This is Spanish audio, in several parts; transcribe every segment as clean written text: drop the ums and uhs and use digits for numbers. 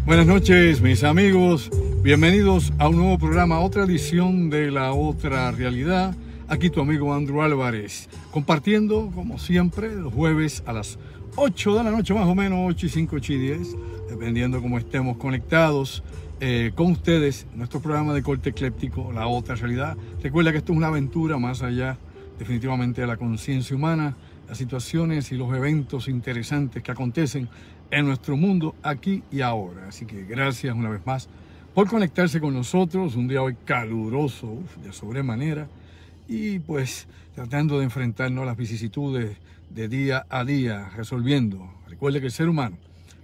Buenas noches, mis amigos. Bienvenidos a un nuevo programa, otra edición de La Otra Realidad. Aquí tu amigo Andrew Álvarez, compartiendo, como siempre, los jueves a las 8 de la noche, más o menos, 8 y 5, 8 y 10, dependiendo cómo estemos conectados con ustedes. Nuestro programa de corte ecléptico, La Otra Realidad. Recuerda que esto es una aventura más allá, definitivamente, de la conciencia humana, las situaciones y los eventos interesantes que acontecen en nuestro mundo aquí y ahora. Así que gracias una vez más por conectarse con nosotros. Un día hoy caluroso, de sobremanera, y pues tratando de enfrentarnos a las vicisitudes de día a día, resolviendo. Recuerde que el ser humano,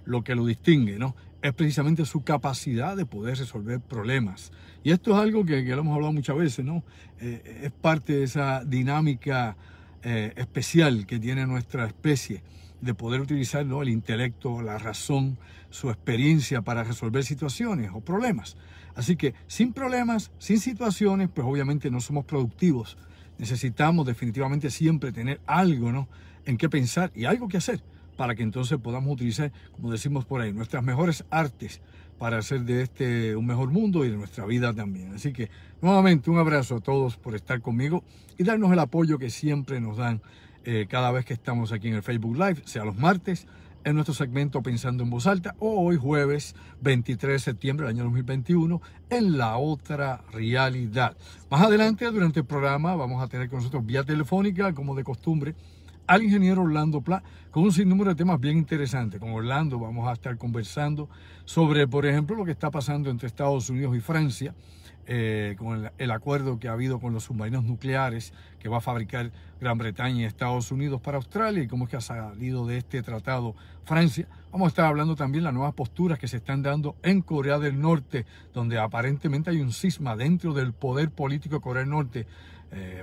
lo que lo distingue, ¿no?, es precisamente su capacidad de poder resolver problemas. Y esto es algo que lo hemos hablado muchas veces, ¿no? Es parte de esa dinámica especial que tiene nuestra especie, de poder utilizar, ¿no?, el intelecto, la razón, su experiencia para resolver situaciones o problemas. Así que sin problemas, sin situaciones, pues obviamente no somos productivos. Necesitamos definitivamente siempre tener algo, ¿no?, en qué pensar y algo que hacer, para que entonces podamos utilizar, como decimos por ahí, nuestras mejores artes para hacer de este un mejor mundo y de nuestra vida también. Así que nuevamente un abrazo a todos por estar conmigo y darnos el apoyo que siempre nos dan cada vez que estamos aquí en el Facebook Live, sea los martes, en nuestro segmento Pensando en Voz Alta, o hoy jueves 23 de septiembre del año 2021, en La Otra Realidad. Más adelante, durante el programa, vamos a tener con nosotros vía telefónica, como de costumbre, al ingeniero Orlando Pla, con un sinnúmero de temas bien interesantes. Con Orlando vamos a estar conversando sobre, por ejemplo, lo que está pasando entre Estados Unidos y Francia, con el acuerdo que ha habido con los submarinos nucleares que va a fabricar Gran Bretaña y Estados Unidos para Australia, y cómo es que ha salido de este tratado Francia. Vamos a estar hablando también de las nuevas posturas que se están dando en Corea del Norte, donde aparentemente hay un cisma dentro del poder político de Corea del Norte.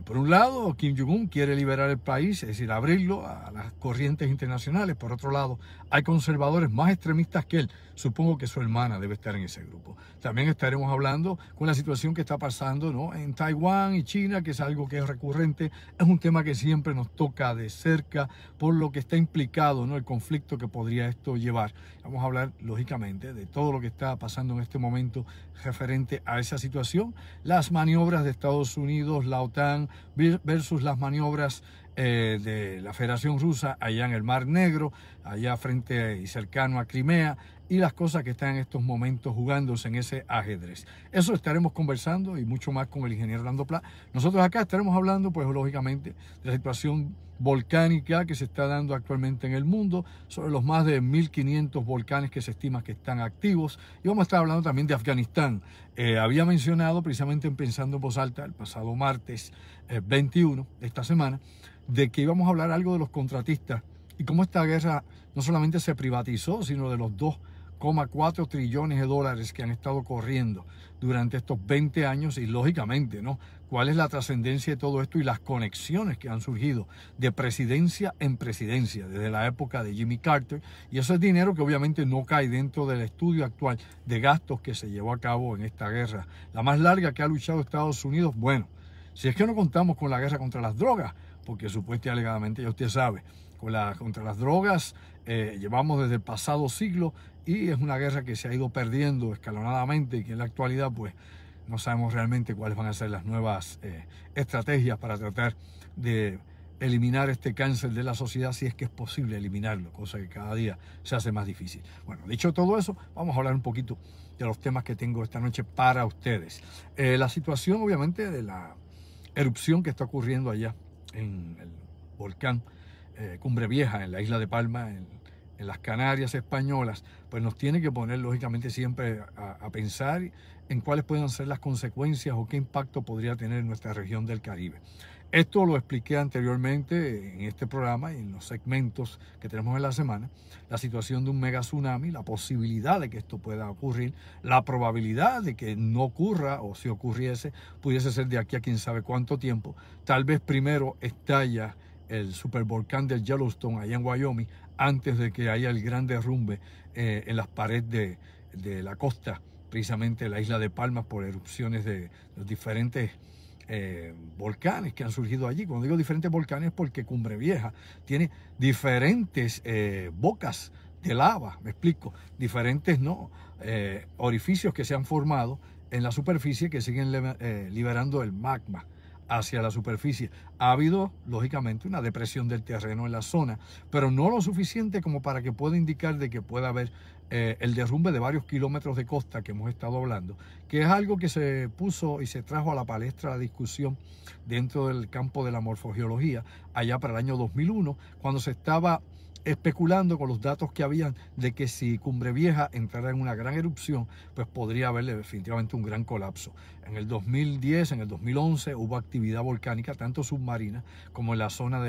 Por un lado, Kim Jong-un quiere liberar el país, es decir, abrirlo a las corrientes internacionales. Por otro lado, hay conservadores más extremistas que él. Supongo que su hermana debe estar en ese grupo. También estaremos hablando con la situación que está pasando, ¿no?, en Taiwán y China, que es algo que es recurrente. Es un tema que siempre nos toca de cerca por lo que está implicado, ¿no?, el conflicto que podría esto llevar. Vamos a hablar, lógicamente, de todo lo que está pasando en este momento referente a esa situación. Las maniobras de Estados Unidos, la OTAN, versus las maniobras de la Federación Rusa allá en el Mar Negro, allá frente y cercano a Crimea, y las cosas que están en estos momentos jugándose en ese ajedrez. Eso estaremos conversando y mucho más con el ingeniero Orlando Pla. Nosotros acá estaremos hablando, pues lógicamente, de la situación volcánica que se está dando actualmente en el mundo, sobre los más de 1.500 volcanes que se estima que están activos, y vamos a estar hablando también de Afganistán. Había mencionado, precisamente en Pensando en Voz Alta, el pasado martes 21 de esta semana, de que íbamos a hablar algo de los contratistas y cómo esta guerra no solamente se privatizó, sino de los 2,4 trillones de dólares que han estado corriendo durante estos 20 años, y lógicamente, ¿no?, cuál es la trascendencia de todo esto y las conexiones que han surgido de presidencia en presidencia desde la época de Jimmy Carter. Y eso es dinero que obviamente no cae dentro del estudio actual de gastos que se llevó a cabo en esta guerra, la más larga que ha luchado Estados Unidos. Bueno, si es que no contamos con la guerra contra las drogas, porque supuestamente y alegadamente, ya usted sabe, contra las drogas llevamos desde el pasado siglo, y es una guerra que se ha ido perdiendo escalonadamente, y que en la actualidad pues no sabemos realmente cuáles van a ser las nuevas estrategias para tratar de eliminar este cáncer de la sociedad, si es que es posible eliminarlo, cosa que cada día se hace más difícil. Bueno, dicho todo eso, vamos a hablar un poquito de los temas que tengo esta noche para ustedes. La situación, obviamente, de la erupción que está ocurriendo allá en el volcán Cumbre Vieja, en la isla de Palma, en las Canarias españolas, pues nos tiene que poner lógicamente siempre a pensar en cuáles pueden ser las consecuencias o qué impacto podría tener en nuestra región del Caribe. Esto lo expliqué anteriormente en este programa y en los segmentos que tenemos en la semana. La situación de un mega tsunami, la posibilidad de que esto pueda ocurrir, la probabilidad de que no ocurra, o si ocurriese, pudiese ser de aquí a quién sabe cuánto tiempo. Tal vez primero estalla el supervolcán del Yellowstone allá en Wyoming, antes de que haya el gran derrumbe en las paredes de la costa, precisamente la isla de Palma, por erupciones de los diferentes volcanes que han surgido allí. Cuando digo diferentes volcanes, porque Cumbre Vieja tiene diferentes bocas de lava, me explico, diferentes orificios que se han formado en la superficie que siguen liberando el magma hacia la superficie. Ha habido, lógicamente, una depresión del terreno en la zona, pero no lo suficiente como para que pueda indicar de que pueda haber el derrumbe de varios kilómetros de costa que hemos estado hablando, que es algo que se puso y se trajo a la palestra de discusión dentro del campo de la morfogeología allá para el año 2001, cuando se estaba especulando con los datos que habían de que si Cumbre Vieja entrara en una gran erupción, pues podría haber definitivamente un gran colapso. En el 2010, en el 2011 hubo actividad volcánica, tanto submarina como en la zona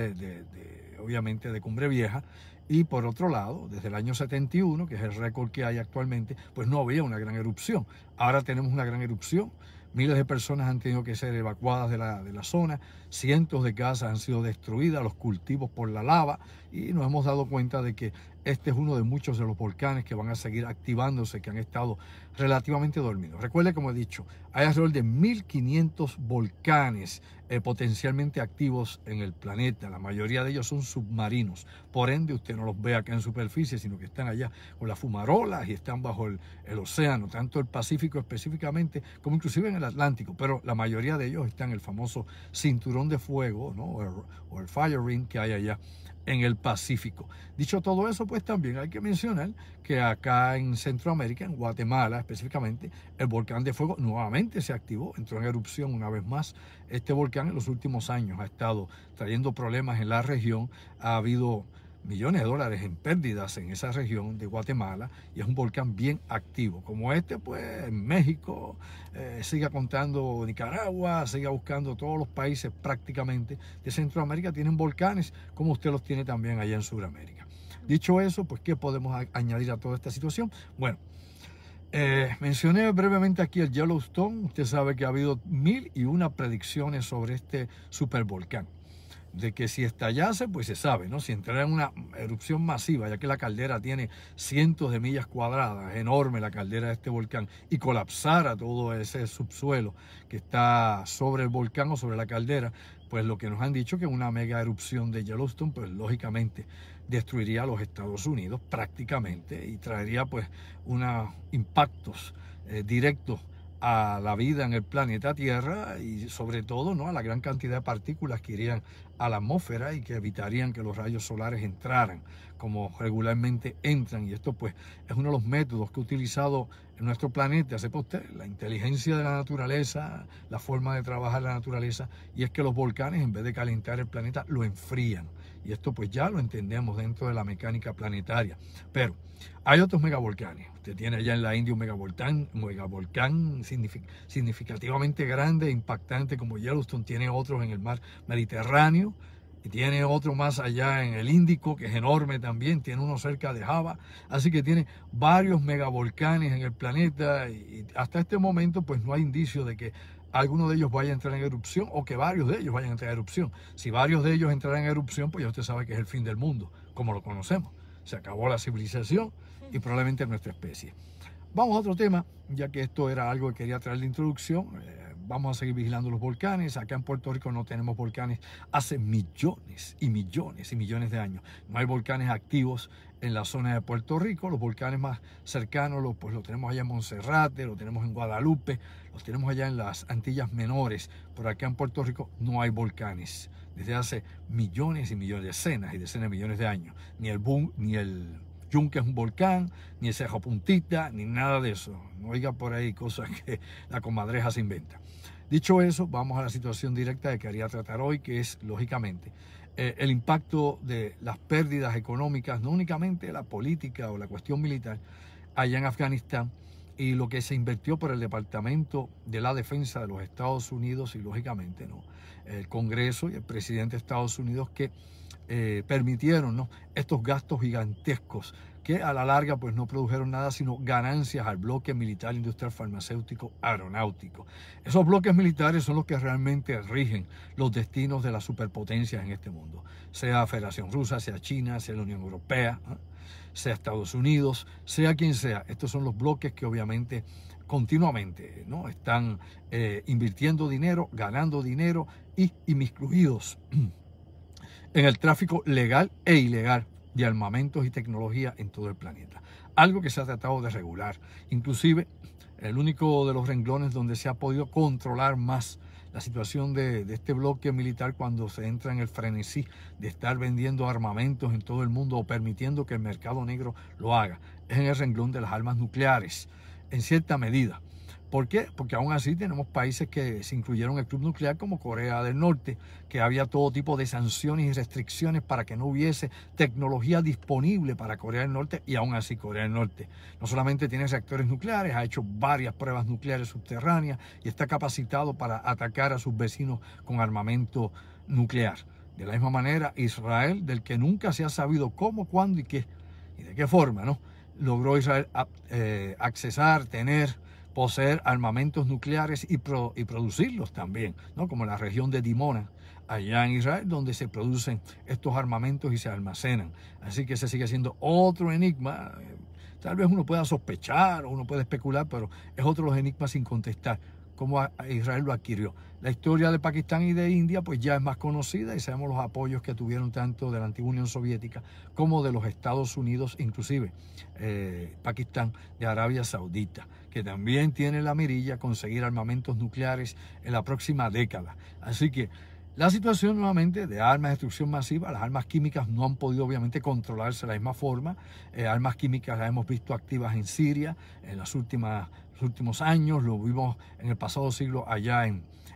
obviamente de Cumbre Vieja. Y por otro lado, desde el año 71, que es el récord que hay actualmente, pues no había una gran erupción. Ahora tenemos una gran erupción. Miles de personas han tenido que ser evacuadas de la zona, cientos de casas han sido destruidas, los cultivos por la lava, y nos hemos dado cuenta de que este es uno de muchos de los volcanes que van a seguir activándose, que han estado relativamente dormidos. Recuerde, como he dicho, hay alrededor de 1.500 volcanes potencialmente activos en el planeta. La mayoría de ellos son submarinos. Por ende, usted no los ve acá en superficie, sino que están allá con las fumarolas y están bajo el océano, tanto el Pacífico específicamente, como inclusive en el Atlántico. Pero la mayoría de ellos están en el famoso cinturón de fuego, ¿no? o el fire ring que hay allá en el Pacífico. Dicho todo eso, pues también hay que mencionar que acá en Centroamérica, en Guatemala específicamente, el volcán de fuego nuevamente se activó, entró en erupción una vez más. Este volcán en los últimos años ha estado trayendo problemas en la región, ha habido millones de dólares en pérdidas en esa región de Guatemala, y es un volcán bien activo. Como este, pues en México, siga contando Nicaragua, siga buscando todos los países prácticamente de Centroamérica tienen volcanes, como usted los tiene también allá en Sudamérica. Dicho eso, pues ¿qué podemos añadir a toda esta situación? Bueno, mencioné brevemente aquí el Yellowstone. Usted sabe que ha habido 1001 predicciones sobre este supervolcán. De que si estallase, pues se sabe, ¿no? Si entrara en una erupción masiva, ya que la caldera tiene cientos de millas cuadradas, enorme la caldera de este volcán, y colapsara todo ese subsuelo que está sobre el volcán o sobre la caldera, pues lo que nos han dicho que una mega erupción de Yellowstone, pues lógicamente destruiría a los Estados Unidos prácticamente y traería pues unos impactos directos a la vida en el planeta Tierra, y sobre todo, ¿no?, a la gran cantidad de partículas que irían a la atmósfera y que evitarían que los rayos solares entraran como regularmente entran. Y esto pues es uno de los métodos que ha utilizado en nuestro planeta, sepa usted, la inteligencia de la naturaleza, la forma de trabajar la naturaleza, y es que los volcanes, en vez de calentar el planeta, lo enfrían. Y esto pues ya lo entendemos dentro de la mecánica planetaria. Pero hay otros megavolcanes. Usted tiene allá en la India un megavolcán significativamente grande e impactante como Yellowstone. Tiene otros en el mar Mediterráneo y tiene otro más allá en el Índico, que es enorme también. Tiene uno cerca de Java. Así que tiene varios megavolcanes en el planeta, y hasta este momento pues no hay indicio de que alguno de ellos vaya a entrar en erupción, o que varios de ellos vayan a entrar en erupción. Si varios de ellos entrarán en erupción, pues ya usted sabe que es el fin del mundo, como lo conocemos. Se acabó la civilización y probablemente nuestra especie. Vamos a otro tema, ya que esto era algo que quería traer de introducción. Vamos a seguir vigilando los volcanes. Acá en Puerto Rico no tenemos volcanes hace millones y millones y millones de años. No hay volcanes activos en la zona de Puerto Rico. Los volcanes más cercanos pues los tenemos allá en Monserrate, los tenemos en Guadalupe, los tenemos allá en las Antillas Menores. Por acá en Puerto Rico no hay volcanes desde hace millones y millones, decenas y decenas de millones de años. Ni el Yunque es un volcán, ni el Cerro Puntita, ni nada de eso. No oiga por ahí cosas que la comadreja se inventa. Dicho eso, vamos a la situación directa que quería tratar hoy, que es, lógicamente, el impacto de las pérdidas económicas, no únicamente la política o la cuestión militar, allá en Afganistán, y lo que se invirtió por el Departamento de la Defensa de los Estados Unidos y, lógicamente, ¿no?, el Congreso y el presidente de Estados Unidos, que permitieron, ¿no?, estos gastos gigantescos que a la larga pues no produjeron nada sino ganancias al bloque militar, industrial, farmacéutico, aeronáutico. Esos bloques militares son los que realmente rigen los destinos de las superpotencias en este mundo, sea Federación Rusa, sea China, sea la Unión Europea, ¿eh?, sea Estados Unidos, sea quien sea. Estos son los bloques que obviamente continuamente, ¿no?, están invirtiendo dinero, ganando dinero y inmiscuidos en el tráfico legal e ilegal de armamentos y tecnología en todo el planeta. Algo que se ha tratado de regular. Inclusive, el único de los renglones donde se ha podido controlar más la situación de este bloque militar cuando se entra en el frenesí de estar vendiendo armamentos en todo el mundo o permitiendo que el mercado negro lo haga, es en el renglón de las armas nucleares, en cierta medida. ¿Por qué? Porque aún así tenemos países que se incluyeron en el club nuclear como Corea del Norte, que había todo tipo de sanciones y restricciones para que no hubiese tecnología disponible para Corea del Norte, y aún así Corea del Norte no solamente tiene reactores nucleares, ha hecho varias pruebas nucleares subterráneas y está capacitado para atacar a sus vecinos con armamento nuclear. De la misma manera, Israel, del que nunca se ha sabido cómo, cuándo y qué, y de qué forma, ¿no? Logró Israel accesar, poseer armamentos nucleares y producirlos también, ¿no? Como en la región de Dimona, allá en Israel, donde se producen estos armamentos y se almacenan. Así que ese sigue siendo otro enigma. Tal vez uno pueda sospechar o uno puede especular, pero es otro de los enigmas sin contestar, cómo Israel lo adquirió. La historia de Pakistán y de India pues ya es más conocida y sabemos los apoyos que tuvieron tanto de la antigua Unión Soviética como de los Estados Unidos, inclusive Pakistán de Arabia Saudita, que también tiene la mirilla conseguir armamentos nucleares en la próxima década. Así que la situación nuevamente de armas de destrucción masiva, las armas químicas no han podido obviamente controlarse de la misma forma. Armas químicas las hemos visto activas en Siria en los últimos años, lo vimos en el pasado siglo allá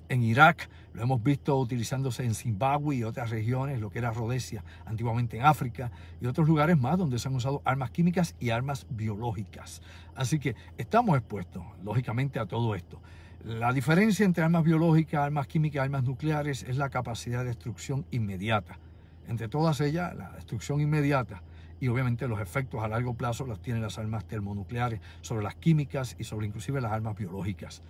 en Irak, lo hemos visto utilizándose en Zimbabue y otras regiones, lo que era Rodesia antiguamente en África y otros lugares más donde se han usado armas químicas y armas biológicas. Así que estamos expuestos, lógicamente, a todo esto. La diferencia entre armas biológicas, armas químicas y armas nucleares es la capacidad de destrucción inmediata. Entre todas ellas, la destrucción inmediata y obviamente los efectos a largo plazo los tienen las armas termonucleares sobre las químicas y sobre inclusive las armas biológicas.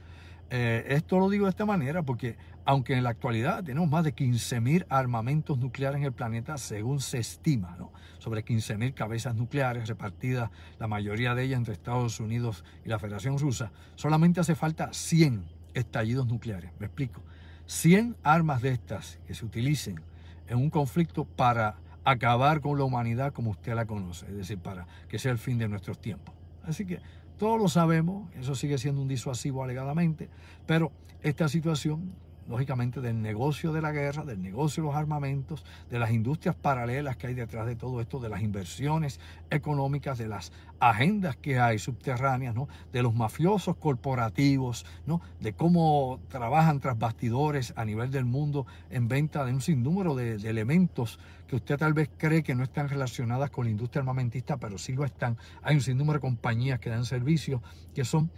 Esto lo digo de esta manera porque aunque en la actualidad tenemos más de 15.000 armamentos nucleares en el planeta, según se estima, ¿no? Sobre 15.000 cabezas nucleares repartidas, la mayoría de ellas entre Estados Unidos y la Federación Rusa, solamente hace falta 100 estallidos nucleares. Me explico. 100 armas de estas que se utilicen en un conflicto para acabar con la humanidad como usted la conoce, es decir, para que sea el fin de nuestros tiempos. Así que todos lo sabemos, eso sigue siendo un disuasivo alegadamente, pero esta situación, lógicamente, del negocio de la guerra, del negocio de los armamentos, de las industrias paralelas que hay detrás de todo esto, de las inversiones económicas, de las agendas que hay subterráneas, ¿no? De los mafiosos corporativos, ¿no? De cómo trabajan tras bastidores a nivel del mundo en venta de un sinnúmero de elementos que usted tal vez cree que no están relacionadas con la industria armamentista, pero sí lo están. Hay un sinnúmero de compañías que dan servicios que son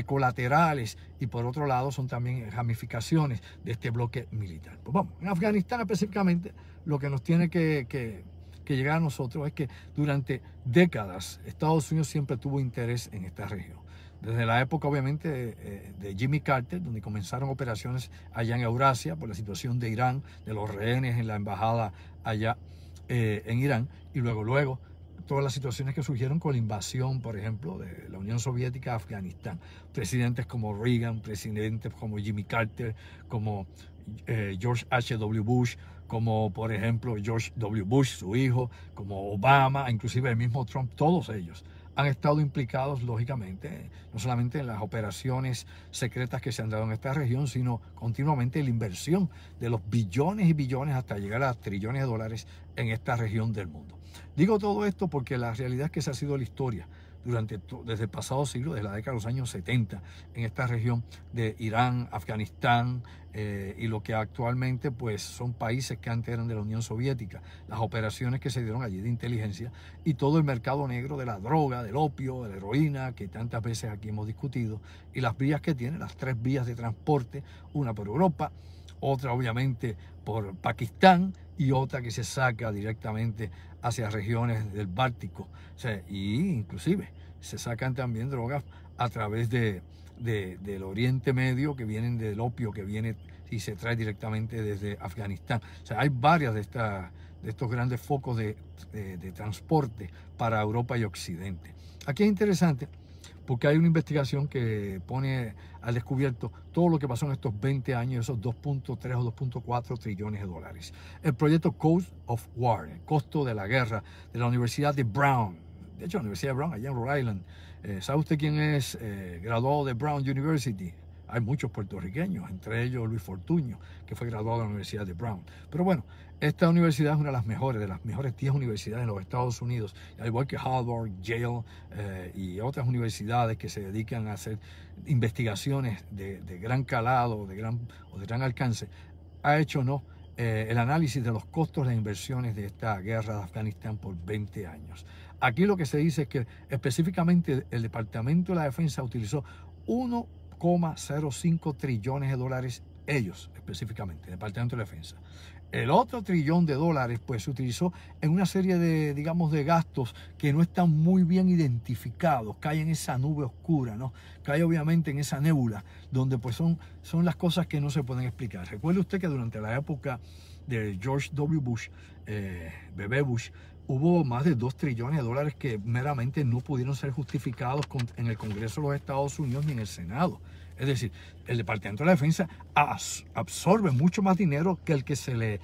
colaterales y por otro lado son también ramificaciones de este bloque militar. Pues vamos, en Afganistán específicamente lo que nos tiene que llegar a nosotros es que durante décadas Estados Unidos siempre tuvo interés en esta región. Desde la época obviamente de Jimmy Carter, donde comenzaron operaciones allá en Eurasia por la situación de Irán, de los rehenes en la embajada allá en Irán, y luego todas las situaciones que surgieron con la invasión, por ejemplo, de la Unión Soviética a Afganistán. Presidentes como Reagan, presidentes como Jimmy Carter, como George H.W. Bush, como por ejemplo George W. Bush, su hijo, como Obama, inclusive el mismo Trump, todos ellos han estado implicados, lógicamente, no solamente en las operaciones secretas que se han dado en esta región, sino continuamente en la inversión de los billones y billones hasta llegar a trillones de dólares en esta región del mundo. Digo todo esto porque la realidad es que esa ha sido la historia desde el pasado siglo, desde la década de los años 70, en esta región de Irán, Afganistán y lo que actualmente pues son países que antes eran de la Unión Soviética, las operaciones que se dieron allí de inteligencia y todo el mercado negro de la droga, del opio, de la heroína, que tantas veces aquí hemos discutido, y las vías que tiene, las 3 vías de transporte, una por Europa, otra obviamente por Pakistán y otra que se saca directamente hacia regiones del Báltico. O sea, y inclusive se sacan también drogas a través del Oriente Medio, que vienen del opio que viene y se trae directamente desde Afganistán. O sea, hay varias de estos grandes focos de transporte para Europa y Occidente. Aquí es interesante porque hay una investigación que pone al descubierto todo lo que pasó en estos 20 años, esos 2.3 o 2.4 trillones de dólares. El proyecto Cost of War, el costo de la guerra, de la Universidad de Brown. De hecho, la Universidad de Brown, allá en Rhode Island. ¿Sabe usted quién es graduado de Brown University? Hay muchos puertorriqueños, entre ellos Luis Fortuño, que fue graduado de la Universidad de Brown. Pero bueno, esta universidad es una de las mejores 10 universidades en los Estados Unidos, al igual que Harvard, Yale y otras universidades que se dedican a hacer investigaciones de gran calado, de gran alcance. Ha hecho el análisis de los costos de inversiones de esta guerra de Afganistán por 20 años. Aquí lo que se dice es que específicamente el Departamento de la Defensa utilizó 1,05 trillones de dólares, ellos específicamente, el Departamento de la Defensa. El otro trillón de dólares pues se utilizó en una serie de, digamos, de gastos que no están muy bien identificados, cae en esa nube oscura, ¿no? Cae obviamente en esa nébula, donde pues son las cosas que no se pueden explicar. Recuerde usted que durante la época de George W. Bush, bebé Bush, hubo más de 2 trillones de dólares que meramente no pudieron ser justificados en el Congreso de los Estados Unidos ni en el Senado. Es decir, el Departamento de la Defensa absorbe mucho más dinero que el que se le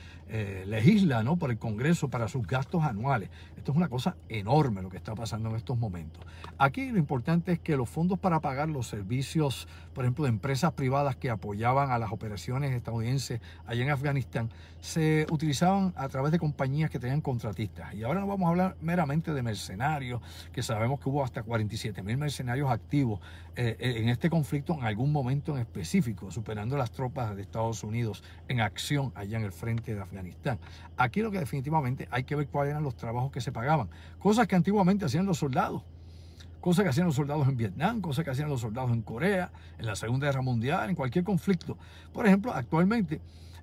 legisla, ¿no?, por el Congreso para sus gastos anuales. Esto es una cosa enorme lo que está pasando en estos momentos. Aquí lo importante es que los fondos para pagar los servicios, por ejemplo, de empresas privadas que apoyaban a las operaciones estadounidenses allá en Afganistán, se utilizaban a través de compañías que tenían contratistas. Y ahora no vamos a hablar meramente de mercenarios, que sabemos que hubo hasta 47,000 mercenarios activos en este conflicto en algún momento en específico, superando las tropas de Estados Unidos en acción allá en el frente de Afganistán. Aquí lo que definitivamente hay que ver cuáles eran los trabajos que se pagaban, cosas que antiguamente hacían los soldados, cosas que hacían los soldados en Vietnam, cosas que hacían los soldados en Corea, en la Segunda Guerra Mundial, en cualquier conflicto. Por ejemplo, actualmente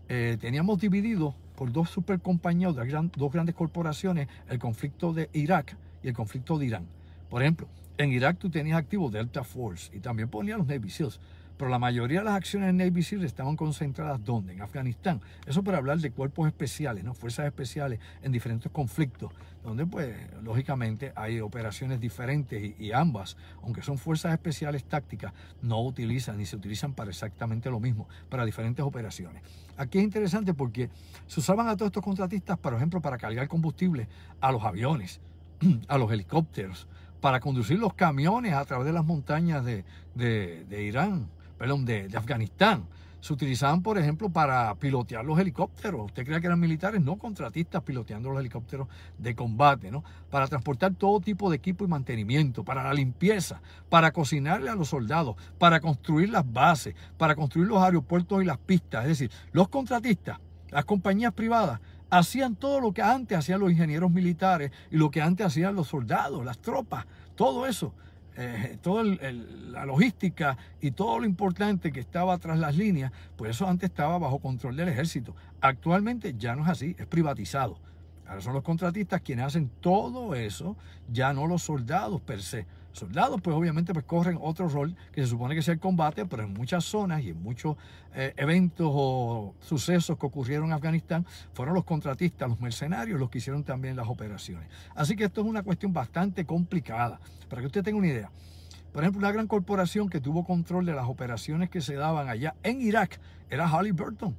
teníamos dividido por dos supercompañías, dos grandes corporaciones, el conflicto de Irak y el conflicto de Irán. Por ejemplo, en Irak tú tenías activo Delta Force y también ponían los Navy SEALs. Pero la mayoría de las acciones en Navy SEALs estaban concentradas ¿dónde? En Afganistán. Eso para hablar de cuerpos especiales, ¿no? Fuerzas especiales en diferentes conflictos, donde pues lógicamente hay operaciones diferentes y ambas, aunque son fuerzas especiales tácticas, no utilizan ni se utilizan para exactamente lo mismo, para diferentes operaciones. Aquí es interesante porque se usaban a todos estos contratistas, por ejemplo, para cargar combustible a los aviones, a los helicópteros, para conducir los camiones a través de las montañas de Afganistán. Se utilizaban, por ejemplo, para pilotear los helicópteros. Usted creía que eran militares, no contratistas piloteando los helicópteros de combate, ¿no? Para transportar todo tipo de equipo y mantenimiento, para la limpieza, para cocinarle a los soldados, para construir las bases, para construir los aeropuertos y las pistas. Es decir, los contratistas, las compañías privadas, hacían todo lo que antes hacían los ingenieros militares y lo que antes hacían los soldados, las tropas, todo eso. Toda la logística y todo lo importante que estaba tras las líneas, pues eso antes estaba bajo control del ejército. Actualmente ya no es así, es privatizado. Ahora son los contratistas quienes hacen todo eso, ya no los soldados per se. Soldados pues obviamente pues corren otro rol que se supone que es el combate, pero en muchas zonas y en muchos eventos o sucesos que ocurrieron en Afganistán fueron los contratistas, los mercenarios los que hicieron también las operaciones. Así que esto es una cuestión bastante complicada. Para que usted tenga una idea, por ejemplo, una gran corporación que tuvo control de las operaciones que se daban allá en Irak era Halliburton.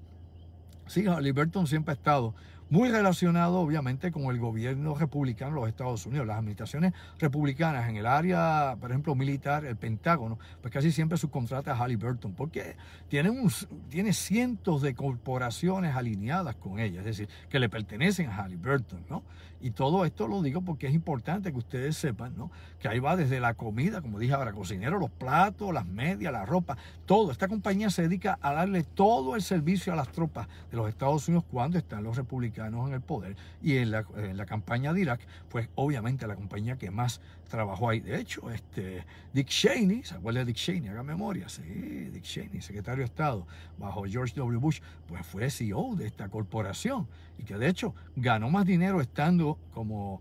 Sí, Halliburton siempre ha estado muy relacionado obviamente con el gobierno republicano de los Estados Unidos. Las administraciones republicanas en el área, por ejemplo, militar, el Pentágono, pues casi siempre subcontrata a Halliburton, porque tiene cientos de corporaciones alineadas con ella, es decir, que le pertenecen a Halliburton, ¿no? Y todo esto lo digo porque es importante que ustedes sepan, ¿no?, que ahí va desde la comida, como dije ahora, cocinero, los platos, las medias, la ropa, todo. Esta compañía se dedica a darle todo el servicio a las tropas de los Estados Unidos cuando están los republicanos en el poder. Y en la campaña de Irak, pues obviamente la compañía que más trabajó ahí. De hecho, Dick Cheney, ¿se acuerda de Dick Cheney? Haga memoria, sí, Dick Cheney, secretario de Estado bajo George W. Bush, pues fue CEO de esta corporación y que de hecho ganó más dinero estando como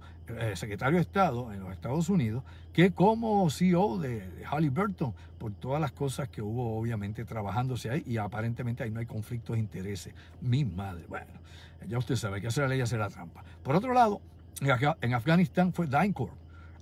secretario de Estado en los Estados Unidos que como CEO de Halliburton, por todas las cosas que hubo obviamente trabajándose ahí, y aparentemente ahí no hay conflictos de intereses. Mi madre, bueno, ya usted sabe que hacer la ley hace la trampa. Por otro lado, en Afganistán fue DynCorp.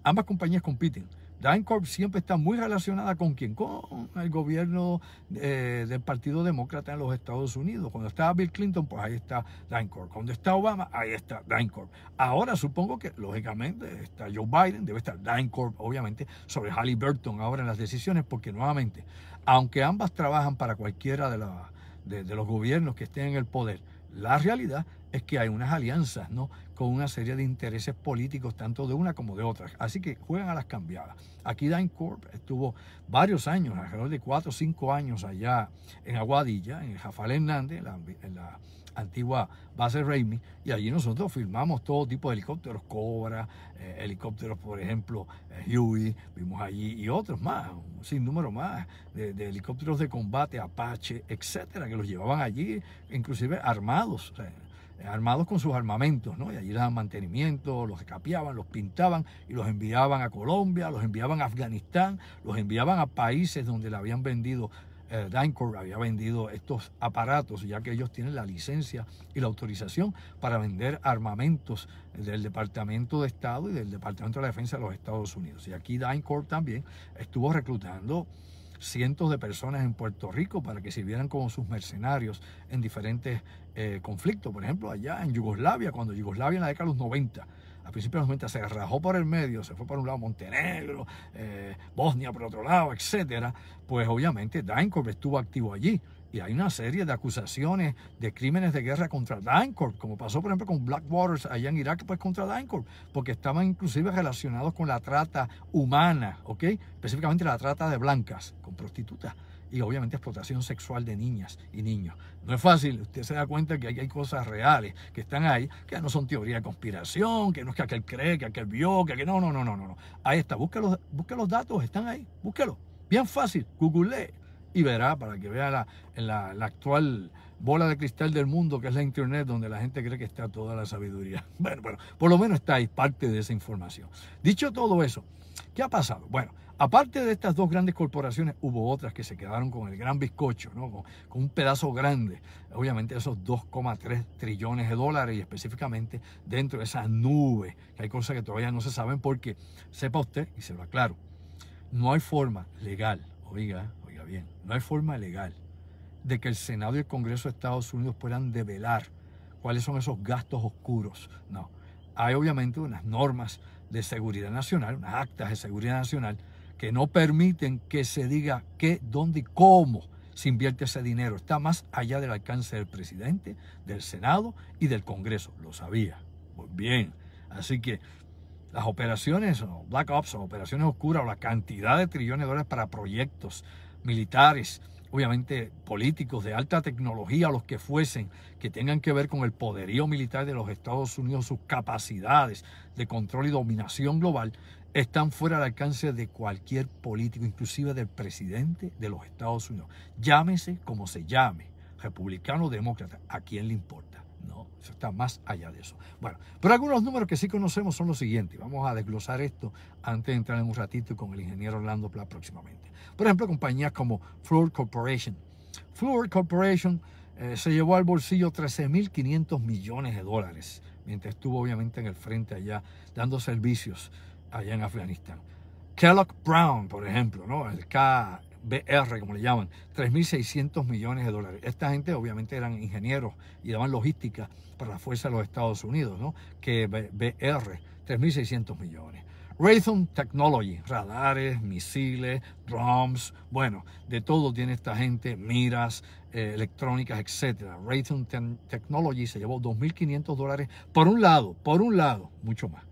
Ambas compañías compiten. DynCorp siempre está muy relacionada con quién, con el gobierno del Partido Demócrata en los Estados Unidos. Cuando estaba Bill Clinton, pues ahí está DynCorp. Cuando está Obama, ahí está DynCorp. Ahora supongo que, lógicamente, está Joe Biden, debe estar DynCorp, obviamente, sobre Halliburton ahora en las decisiones, porque nuevamente, aunque ambas trabajan para cualquiera de los gobiernos que estén en el poder, la realidad es que hay unas alianzas, ¿no?, con una serie de intereses políticos, tanto de una como de otra. Así que juegan a las cambiadas. Aquí DynCorp estuvo varios años, alrededor de 4 o 5 años allá en Aguadilla, en el Rafael Hernández, en la antigua base Ramey, y allí nosotros filmamos todo tipo de helicópteros, Cobra, helicópteros, por ejemplo, Huey, vimos allí, y otros más, un sinnúmero más, de helicópteros de combate, Apache, etcétera, que los llevaban allí, inclusive armados, o sea, armados con sus armamentos, ¿no? Y allí les daban mantenimiento, los capeaban, los pintaban y los enviaban a Colombia, los enviaban a Afganistán, los enviaban a países donde le habían vendido, DynCorp había vendido estos aparatos, ya que ellos tienen la licencia y la autorización para vender armamentos del Departamento de Estado y del Departamento de la Defensa de los Estados Unidos. Y aquí DynCorp también estuvo reclutando cientos de personas en Puerto Rico para que sirvieran como sus mercenarios en diferentes conflictos. Por ejemplo, allá en Yugoslavia, cuando Yugoslavia en la década de los 90, a principios de los 90, se rajó por el medio, se fue por un lado Montenegro, Bosnia por otro lado, etcétera, pues obviamente DynCorp estuvo activo allí. Y hay una serie de acusaciones de crímenes de guerra contra DynCorp, como pasó, por ejemplo, con Blackwater allá en Irak, pues contra DynCorp, porque estaban inclusive relacionados con la trata humana, ¿ok? Específicamente la trata de blancas con prostitutas y obviamente explotación sexual de niñas y niños. No es fácil, usted se da cuenta que hay cosas reales que están ahí, que no son teoría de conspiración, que no es que aquel cree, que aquel vio, que no. Ahí está, busque los datos, están ahí, búsquelos. Bien fácil, googlee y verá, para que vea la actual bola de cristal del mundo, que es la internet, donde la gente cree que está toda la sabiduría. Bueno, por lo menos está ahí parte de esa información. Dicho todo eso, ¿qué ha pasado? Bueno, aparte de estas dos grandes corporaciones, hubo otras que se quedaron con el gran bizcocho, ¿no? Con un pedazo grande, obviamente esos 2,3 trillones de dólares, y específicamente dentro de esa nube, que hay cosas que todavía no se saben, porque, sepa usted, y se lo aclaro, no hay forma legal, oiga bien, no hay forma legal de que el Senado y el Congreso de Estados Unidos puedan develar cuáles son esos gastos oscuros. No, hay obviamente unas normas de seguridad nacional, unas actas de seguridad nacional que no permiten que se diga qué, dónde y cómo se invierte ese dinero. Está más allá del alcance del presidente, del Senado y del Congreso. Lo sabía. Muy bien. Así que las operaciones, o Black Ops, o operaciones oscuras, o la cantidad de trillones de dólares para proyectos militares, obviamente políticos de alta tecnología, los que fuesen, que tengan que ver con el poderío militar de los Estados Unidos, sus capacidades de control y dominación global, están fuera del alcance de cualquier político, inclusive del presidente de los Estados Unidos. Llámese como se llame, republicano o demócrata, ¿a quién le importa? No, eso está más allá de eso. Bueno, pero algunos números que sí conocemos son los siguientes. Vamos a desglosar esto antes de entrar en un ratito con el ingeniero Orlando Pla próximamente. Por ejemplo, compañías como Fluor Corporation. Fluor Corporation se llevó al bolsillo 13.500 millones de dólares, mientras estuvo obviamente en el frente allá, dando servicios allá en Afganistán. Kellogg Brown, por ejemplo, ¿no? El KBR, como le llaman, 3.600 millones de dólares. Esta gente obviamente eran ingenieros y daban logística para la fuerza de los Estados Unidos, ¿no? KBR, 3.600 millones. Raytheon Technology, radares, misiles, drones, bueno, de todo tiene esta gente, miras, electrónicas, etcétera. Raytheon Technology se llevó 2.500 dólares por un lado, mucho más,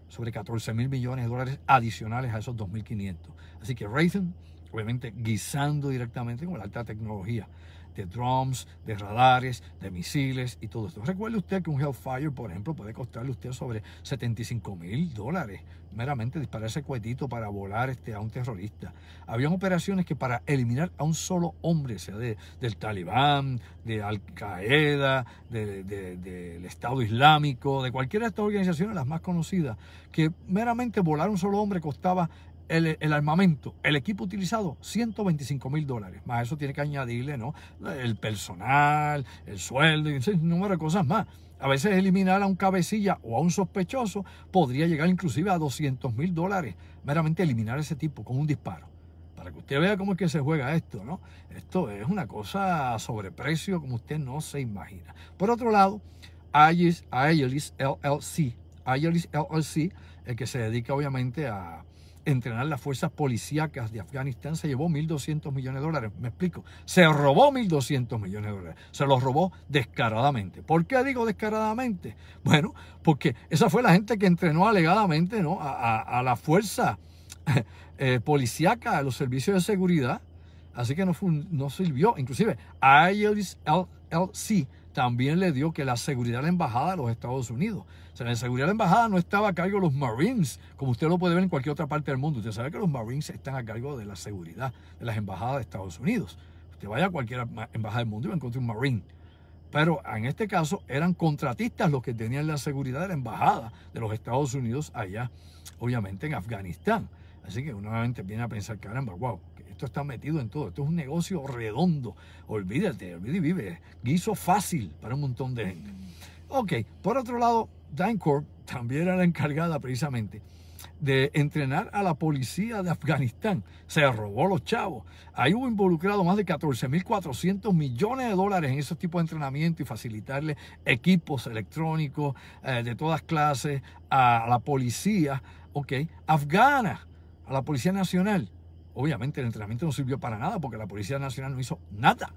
sobre 14.000 millones de dólares adicionales a esos 2.500. Así que Raytheon, obviamente guisando directamente con la alta tecnología de drones, de radares, de misiles y todo esto. Recuerde usted que un Hellfire, por ejemplo, puede costarle a usted sobre 75.000 dólares, meramente disparar ese cohetito para volar a un terrorista. Habían operaciones que para eliminar a un solo hombre, sea del Talibán, de Al-Qaeda, del Estado Islámico, de cualquiera de estas organizaciones, las más conocidas, que meramente volar a un solo hombre costaba el armamento, el equipo utilizado, 125.000 dólares. Más eso tiene que añadirle, ¿no?, el personal, el sueldo y un número de cosas más. A veces eliminar a un cabecilla o a un sospechoso podría llegar inclusive a $200,000, meramente eliminar a ese tipo con un disparo. Para que usted vea cómo es que se juega esto, ¿no? Esto es una cosa a sobreprecio como usted no se imagina. Por otro lado, Aegis LLC, el que se dedica obviamente a entrenar las fuerzas policíacas de Afganistán, se llevó $1.200 millones. Me explico, se robó $1.200 millones. Se los robó descaradamente. ¿Por qué digo descaradamente? Bueno, porque esa fue la gente que entrenó alegadamente, ¿no?, a la fuerza policíaca, a los servicios de seguridad. Así que no sirvió. Inclusive Aegis LLC también le dio que la seguridad de la embajada de los Estados Unidos. O sea, la seguridad de la embajada no estaba a cargo de los Marines, como usted lo puede ver en cualquier otra parte del mundo. Usted sabe que los Marines están a cargo de la seguridad de las embajadas de Estados Unidos. Usted vaya a cualquier embajada del mundo y va a encontrar un Marine. Pero en este caso eran contratistas los que tenían la seguridad de la embajada de los Estados Unidos allá, obviamente en Afganistán. Así que uno nuevamente viene a pensar, caramba, wow, esto está metido en todo. Esto es un negocio redondo. Olvídate y vive. Guiso fácil para un montón de gente. Ok, por otro lado, DynCorp también era la encargada precisamente de entrenar a la policía de Afganistán. Se robó los chavos. Ahí hubo involucrado más de $14.400 millones en esos tipos de entrenamiento y facilitarle equipos electrónicos de todas clases a la policía, afgana, a la Policía Nacional. Obviamente el entrenamiento no sirvió para nada porque la Policía Nacional no hizo nada.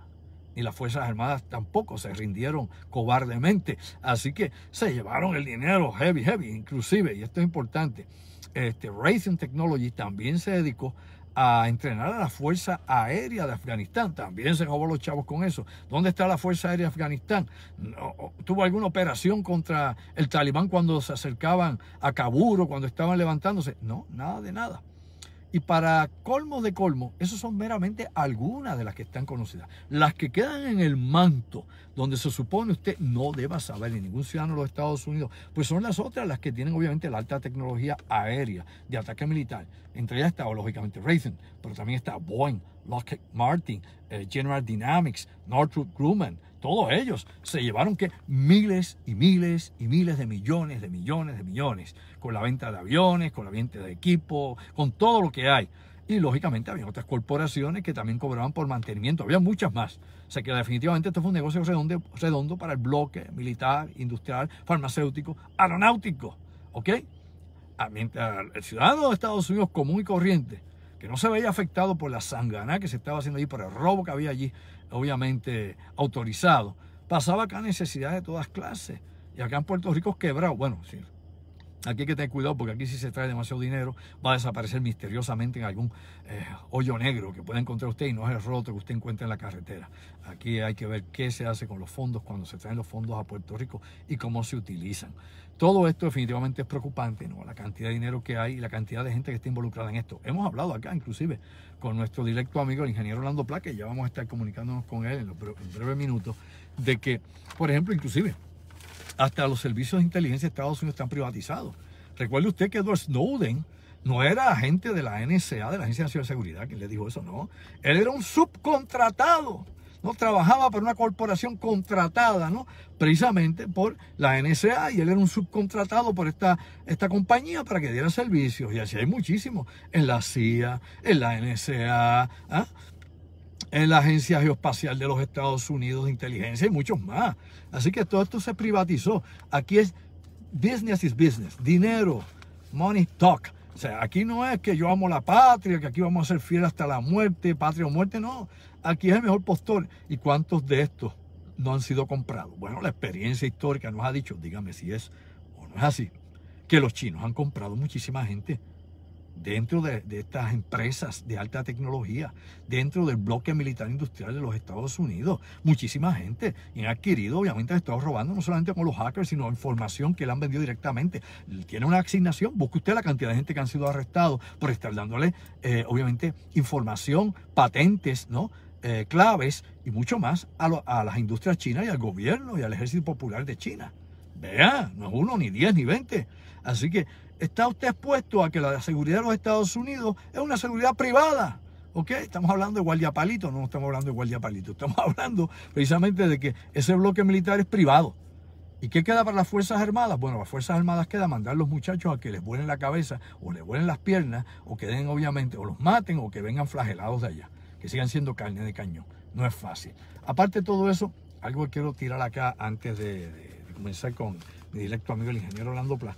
Ni las Fuerzas Armadas tampoco, se rindieron cobardemente. Así que se llevaron el dinero heavy. Inclusive, y esto es importante, Raytheon Technologies también se dedicó a entrenar a la Fuerza Aérea de Afganistán. También se robó los chavos con eso. ¿Dónde está la Fuerza Aérea de Afganistán? No, ¿tuvo alguna operación contra el Talibán cuando se acercaban a Kabul o cuando estaban levantándose? No, nada de nada. Y para colmo de colmo, esos son meramente algunas de las que están conocidas. Las que quedan en el manto, donde se supone usted no deba saber, ni ningún ciudadano de los Estados Unidos, pues son las otras, las que tienen obviamente la alta tecnología aérea de ataque militar. Entre ellas está, lógicamente, Raytheon, pero también está Boeing, Lockheed Martin, General Dynamics, Northrop Grumman. Todos ellos se llevaron miles y miles y miles de millones con la venta de aviones, con la venta de equipo, con todo lo que hay. Y lógicamente había otras corporaciones que también cobraban por mantenimiento, había muchas más. O sea que definitivamente esto fue un negocio redondo para el bloque militar, industrial, farmacéutico, aeronáutico. Mientras el ciudadano de Estados Unidos común y corriente, que no se veía afectado por la sanganá que se estaba haciendo allí, por el robo que había allí, obviamente autorizado, pasaba acá necesidades de todas clases. Y acá en Puerto Rico quebrado. Bueno, sí, aquí hay que tener cuidado porque aquí si se trae demasiado dinero va a desaparecer misteriosamente en algún hoyo negro que pueda encontrar usted y no es el roto que usted encuentra en la carretera. Aquí hay que ver qué se hace con los fondos cuando se traen los fondos a Puerto Rico y cómo se utilizan. Todo esto definitivamente es preocupante, ¿no? La cantidad de dinero que hay y la cantidad de gente que está involucrada en esto. Hemos hablado acá inclusive con nuestro directo amigo, el ingeniero Orlando Pla, que ya vamos a estar comunicándonos con él en breves minutos, de que, por ejemplo, inclusive hasta los servicios de inteligencia de Estados Unidos están privatizados. Recuerde usted que Edward Snowden no era agente de la NSA, de la Agencia Nacional de Seguridad, quien le dijo eso, no. Él era un subcontratado, ¿no? Trabajaba para una corporación contratada, ¿no? Precisamente por la NSA, y él era un subcontratado por esta compañía para que diera servicios. Y así hay muchísimos en la CIA, en la NSA, en la Agencia Geoespacial de los Estados Unidos de Inteligencia y muchos más. Así que todo esto se privatizó. Aquí es business is business, dinero, money talk. O sea, aquí no es que yo amo la patria, que aquí vamos a ser fieles hasta la muerte, patria o muerte, no. Aquí es el mejor postor. ¿Y cuántos de estos no han sido comprados? Bueno, la experiencia histórica nos ha dicho, dígame si es o no es así, que los chinos han comprado muchísima gente dentro de estas empresas de alta tecnología, dentro del bloque militar industrial de los Estados Unidos. Muchísima gente. Y han adquirido, obviamente, han estado robando no solamente con los hackers, sino información que le han vendido directamente. Tiene una asignación. Busque usted la cantidad de gente que han sido arrestados por estar dándole, obviamente, información, patentes, ¿no? Claves y mucho más a las industrias chinas y al gobierno y al ejército popular de China. Vea, no es 1, ni 10, ni 20. Así que ¿está usted expuesto a que la seguridad de los Estados Unidos es una seguridad privada? Estamos hablando de guardiapalito, no estamos hablando de guardiapalito. Estamos hablando precisamente de que ese bloque militar es privado. ¿Y qué queda para las Fuerzas Armadas? Bueno, las Fuerzas Armadas queda mandar a los muchachos a que les vuelen la cabeza o les vuelen las piernas o que den obviamente o los maten o que vengan flagelados de allá, que sigan siendo carne de cañón. No es fácil. Aparte de todo eso, algo que quiero tirar acá antes de comenzar con mi directo amigo el ingeniero Orlando Pla,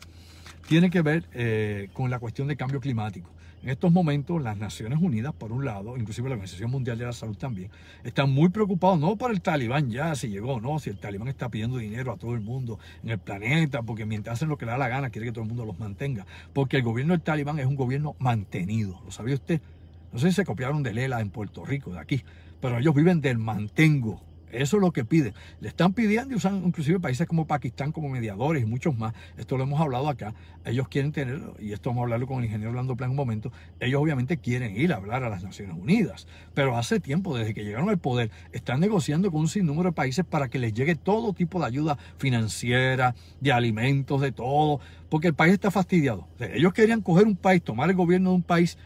tiene que ver con la cuestión de cambio climático. En estos momentos, las Naciones Unidas, por un lado, inclusive la Organización Mundial de la Salud también, están muy preocupados, no por el talibán ya, si llegó, no, si el talibán está pidiendo dinero a todo el mundo en el planeta, porque mientras hacen lo que le da la gana, quiere que todo el mundo los mantenga, porque el gobierno del talibán es un gobierno mantenido, ¿lo sabía usted? No sé si se copiaron de Lela en Puerto Rico, de aquí, pero ellos viven del mantengo. Eso es lo que piden. Le están pidiendo y usan inclusive países como Pakistán como mediadores y muchos más. Esto lo hemos hablado acá. Ellos quieren tener, y esto vamos a hablarlo con el ingeniero Orlando Pla en un momento, ellos obviamente quieren ir a hablar a las Naciones Unidas. Pero hace tiempo, desde que llegaron al poder, están negociando con un sinnúmero de países para que les llegue todo tipo de ayuda financiera, de alimentos, de todo, porque el país está fastidiado. O sea, ellos querían coger un país, tomar el gobierno de un país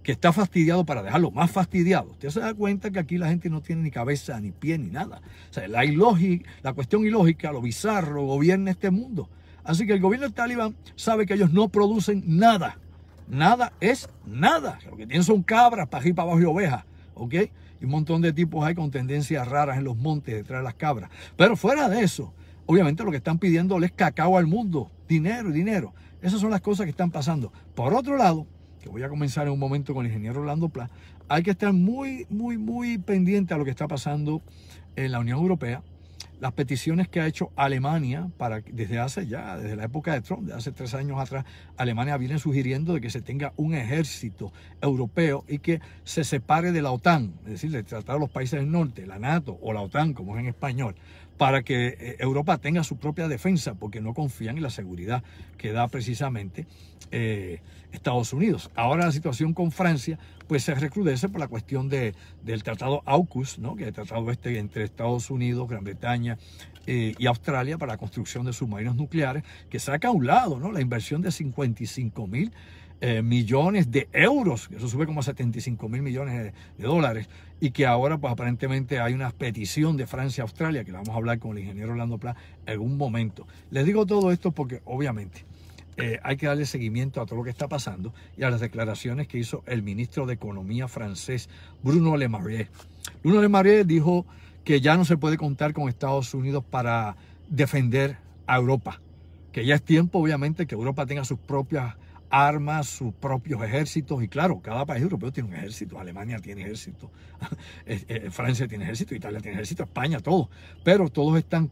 que está fastidiado para dejarlo más fastidiado. Usted se da cuenta que aquí la gente no tiene ni cabeza, ni pie, ni nada. O sea, la cuestión ilógica, lo bizarro, gobierna este mundo. Así que el gobierno del Talibán sabe que ellos no producen nada. Nada es nada. Lo que tienen son cabras para arriba, para abajo y ovejas. ¿Ok? Y un montón de tipos hay con tendencias raras en los montes detrás de las cabras. Pero fuera de eso, obviamente lo que están pidiéndole es cacao al mundo. Dinero y dinero. Esas son las cosas que están pasando. Por otro lado, que voy a comenzar en un momento con el ingeniero Orlando Pla, hay que estar muy pendiente a lo que está pasando en la Unión Europea, las peticiones que ha hecho Alemania desde la época de Trump, de hace 3 años atrás. Alemania viene sugiriendo de que se tenga un ejército europeo y que se separe de la OTAN, es decir, de tratar a los países del norte, la NATO o la OTAN, como es en español, para que Europa tenga su propia defensa, porque no confían en la seguridad que da precisamente Estados Unidos. Ahora la situación con Francia pues se recrudece por la cuestión del tratado AUKUS, ¿no? Que es el tratado entre Estados Unidos, Gran Bretaña y Australia para la construcción de submarinos nucleares, que saca a un lado, ¿no?, la inversión de 55.000 millones de euros, eso sube como a 75.000 millones de dólares, y que ahora pues aparentemente hay una petición de Francia a Australia, que la vamos a hablar con el ingeniero Orlando Pla en algún momento. Les digo todo esto porque obviamente hay que darle seguimiento a todo lo que está pasando y a las declaraciones que hizo el ministro de Economía francés, Bruno Le Maire. Bruno Le Maire dijo que ya no se puede contar con Estados Unidos para defender a Europa, que ya es tiempo obviamente que Europa tenga sus propias armas, sus propios ejércitos, y claro, cada país europeo tiene un ejército. Alemania tiene ejército, Francia tiene ejército, Italia tiene ejército, España, todo, pero todos están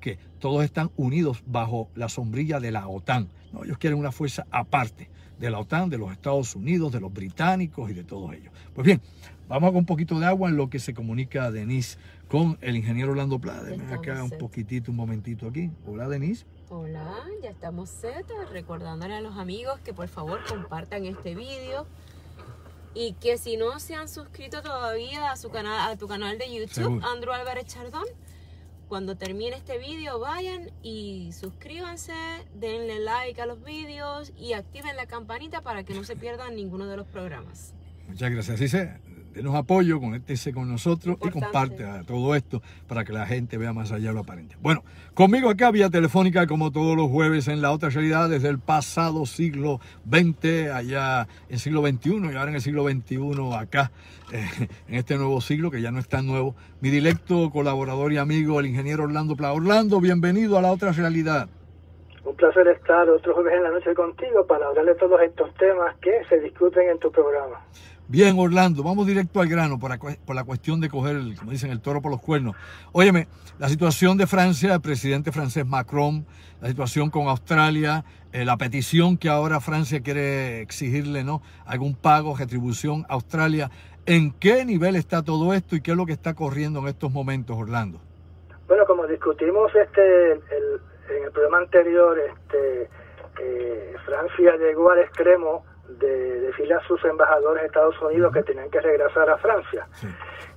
unidos bajo la sombrilla de la OTAN, ¿no? Ellos quieren una fuerza aparte de la OTAN, de los Estados Unidos, de los británicos y de todos ellos. Pues bien, vamos con un poquito de agua en lo que se comunica Denise con el ingeniero Orlando Pla. Déjame acá un poquitito, un momentito aquí. Hola, Denise. Hola, ya estamos set, recordándole a los amigos que por favor compartan este vídeo y que si no se han suscrito todavía a tu canal de YouTube, Seguro. Andrew Álvarez Chardón, cuando termine este vídeo vayan y suscríbanse, denle like a los vídeos y activen la campanita para que no se pierdan ninguno de los programas. Muchas gracias. Así sea, denos apoyo, conéctese con nosotros y comparte todo esto para que la gente vea más allá de lo aparente. Bueno, conmigo acá vía telefónica, como todos los jueves en La Otra Realidad, desde el pasado siglo XX, allá en el siglo XXI y ahora en el siglo XXI acá, en este nuevo siglo que ya no es tan nuevo, mi directo colaborador y amigo, el ingeniero Orlando Pla. Orlando, bienvenido a La Otra Realidad. Un placer estar otro jueves en la noche contigo para hablar de todos estos temas que se discuten en tu programa. Bien, Orlando, vamos directo al grano por la cuestión de coger, como dicen, el toro por los cuernos. Óyeme, la situación de Francia, el presidente francés Macron, la situación con Australia, la petición que ahora Francia quiere exigirle, ¿no?, algún pago, retribución a Australia. ¿En qué nivel está todo esto y qué es lo que está corriendo en estos momentos, Orlando? Bueno, como discutimos en el programa anterior, Francia llegó al extremo de decirle a sus embajadores de Estados Unidos que tenían que regresar a Francia. Sí.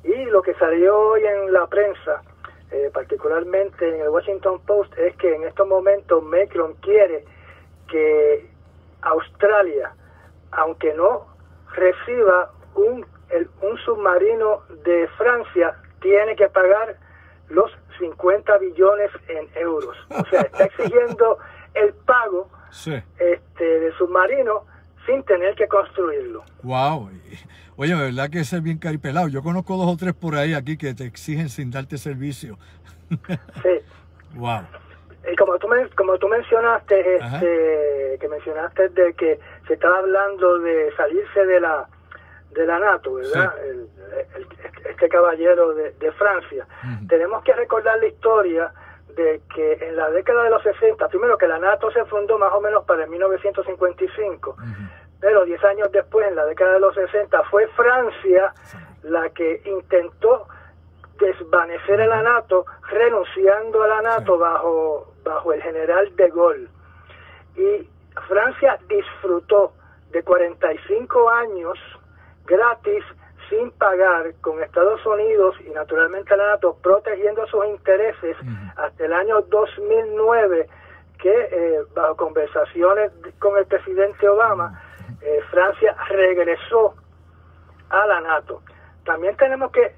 Y lo que salió hoy en la prensa, particularmente en el Washington Post, es que en estos momentos Macron quiere que Australia, aunque no reciba un submarino de Francia, tiene que pagar los 50 billones en euros. O sea, está exigiendo el pago de submarinos sin tener que construirlo. Wow. Oye, de verdad que ese es bien caripelado. Yo conozco 2 o 3 por ahí aquí que te exigen sin darte servicio. Sí. Wow. Y como tú mencionaste, que mencionaste de que se estaba hablando de salirse de la NATO, ¿verdad? Sí. Este caballero de Francia. Tenemos que recordar la historia de que en la década de los 60, primero que la NATO se fundó más o menos para el 1955, pero 10 años después, en la década de los 60, fue Francia la que intentó desvanecer a la NATO, renunciando a la NATO bajo el general de Gaulle. Y Francia disfrutó de 45 años gratis, sin pagar, con Estados Unidos y naturalmente la NATO protegiendo sus intereses hasta el año 2009, que bajo conversaciones con el presidente Obama, Francia regresó a la NATO. También tenemos que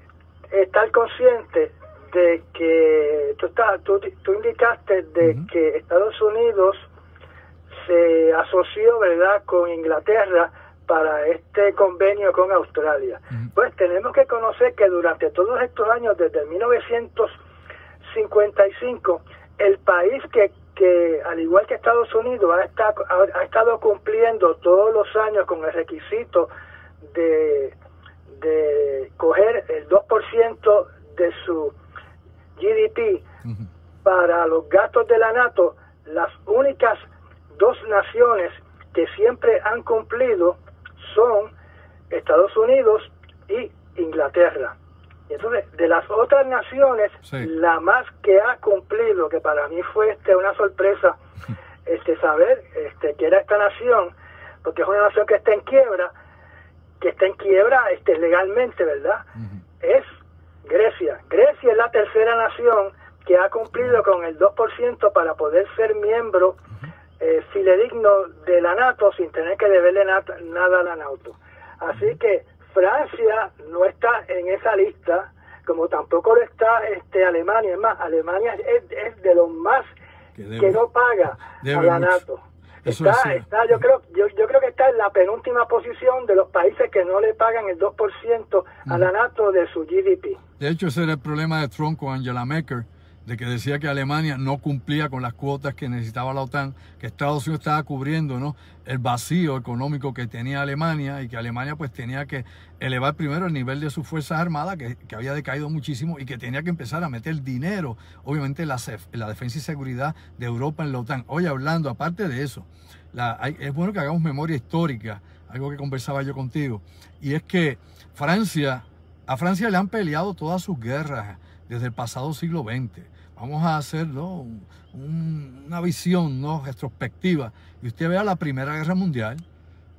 estar conscientes de que tú indicaste de que Estados Unidos se asoció, ¿verdad?, con Inglaterra para este convenio con Australia. Pues tenemos que conocer que durante todos estos años, desde 1955, el país que al igual que Estados Unidos ha estado cumpliendo todos los años con el requisito de coger el 2% de su GDP para los gastos de la NATO, las únicas 2 naciones que siempre han cumplido son Estados Unidos y Inglaterra. Entonces, de las otras naciones, la más que ha cumplido, que para mí fue una sorpresa saber que era esta nación, porque es una nación que está en quiebra, legalmente, ¿verdad? Es Grecia. Grecia es la tercera nación que ha cumplido con el 2% para poder ser miembro fidedigno de la NATO sin tener que deberle nada a la NATO. Así que Francia no está en esa lista, como tampoco lo está Alemania. Es más, Alemania es de los más que no paga a la NATO. Yo creo que está en la penúltima posición de los países que no le pagan el 2% a la NATO de su GDP. De hecho, ese era el problema de Trump con Angela Merkel, de que decía que Alemania no cumplía con las cuotas que necesitaba la OTAN, que Estados Unidos estaba cubriendo, ¿no?, el vacío económico que tenía Alemania, y que Alemania pues tenía que elevar primero el nivel de sus fuerzas armadas, que había decaído muchísimo, y que tenía que empezar a meter dinero, obviamente, en la defensa y seguridad de Europa en la OTAN. Oye, hablando, aparte de eso, es bueno que hagamos memoria histórica, algo que conversaba yo contigo, y es que a Francia le han peleado todas sus guerras desde el pasado siglo XX. Vamos a hacer, ¿no?, una visión, ¿no?, retrospectiva. Y usted vea la Primera Guerra Mundial,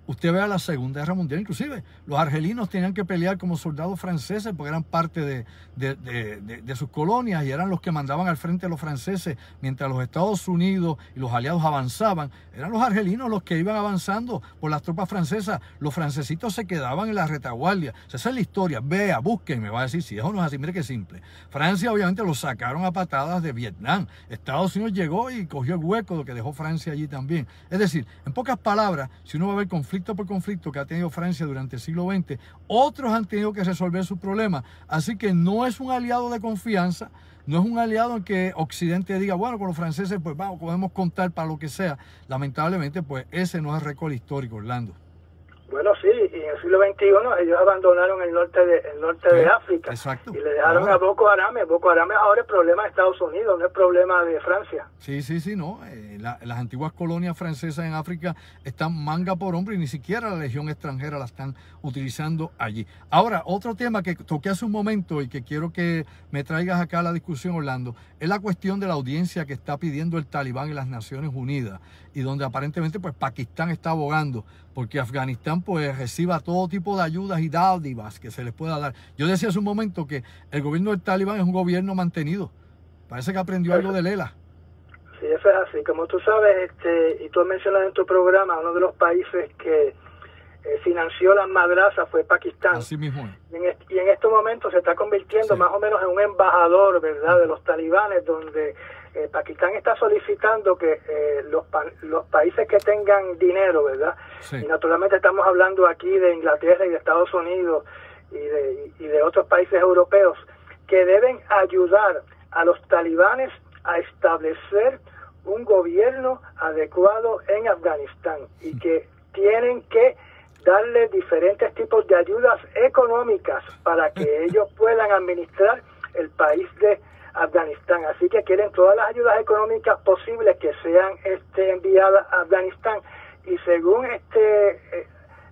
usted vea la Segunda Guerra Mundial. Inclusive los argelinos tenían que pelear como soldados franceses porque eran parte de sus colonias y eran los que mandaban al frente a los franceses mientras los Estados Unidos y los aliados avanzaban. Eran los argelinos los que iban avanzando por las tropas francesas. Los francesitos se quedaban en la retaguardia. O sea, esa es la historia. Vea, busquen, me va a decir si eso no es así. Mire qué simple. Francia obviamente lo sacaron a patadas de Vietnam. Estados Unidos llegó y cogió el hueco de que dejó Francia allí también. Es decir, en pocas palabras, si uno va a ver conflicto por conflicto que ha tenido Francia durante el siglo XX, otros han tenido que resolver sus problemas. Así que no es un aliado de confianza, no es un aliado en que Occidente diga, bueno, con los franceses pues vamos, podemos contar para lo que sea. Lamentablemente, pues ese no es el récord histórico, Orlando. Bueno, sí, y en el siglo XXI ellos abandonaron el norte de África. Exacto. Y le dejaron a Boko Haram. Boko Haram es ahora el problema de Estados Unidos, no es problema de Francia. Sí, no. Las antiguas colonias francesas en África están manga por hombro y ni siquiera la legión extranjera la están utilizando allí. Ahora, otro tema que toqué hace un momento y que quiero que me traigas acá a la discusión, Orlando, es la cuestión de la audiencia que está pidiendo el Talibán en las Naciones Unidas y donde aparentemente pues Pakistán está abogando porque Afganistán pues reciba todo tipo de ayudas y dádivas que se les pueda dar. Yo decía hace un momento que el gobierno del Talibán es un gobierno mantenido. Parece que aprendió algo de Lela. Sí, eso es así. Como tú sabes, y tú has mencionado en tu programa, uno de los países que financió las madrasas fue Pakistán. Así mismo. Y en estos momento se está convirtiendo más o menos en un embajador, ¿verdad?, de los talibanes, donde Pakistán está solicitando que los países que tengan dinero, ¿verdad? Sí. Y naturalmente estamos hablando aquí de Inglaterra y de Estados Unidos y de otros países europeos, que deben ayudar a los talibanes a establecer un gobierno adecuado en Afganistán y que tienen que darle diferentes tipos de ayudas económicas para que ellos puedan administrar el país de Afganistán. Así que quieren todas las ayudas económicas posibles que sean enviadas a Afganistán, y según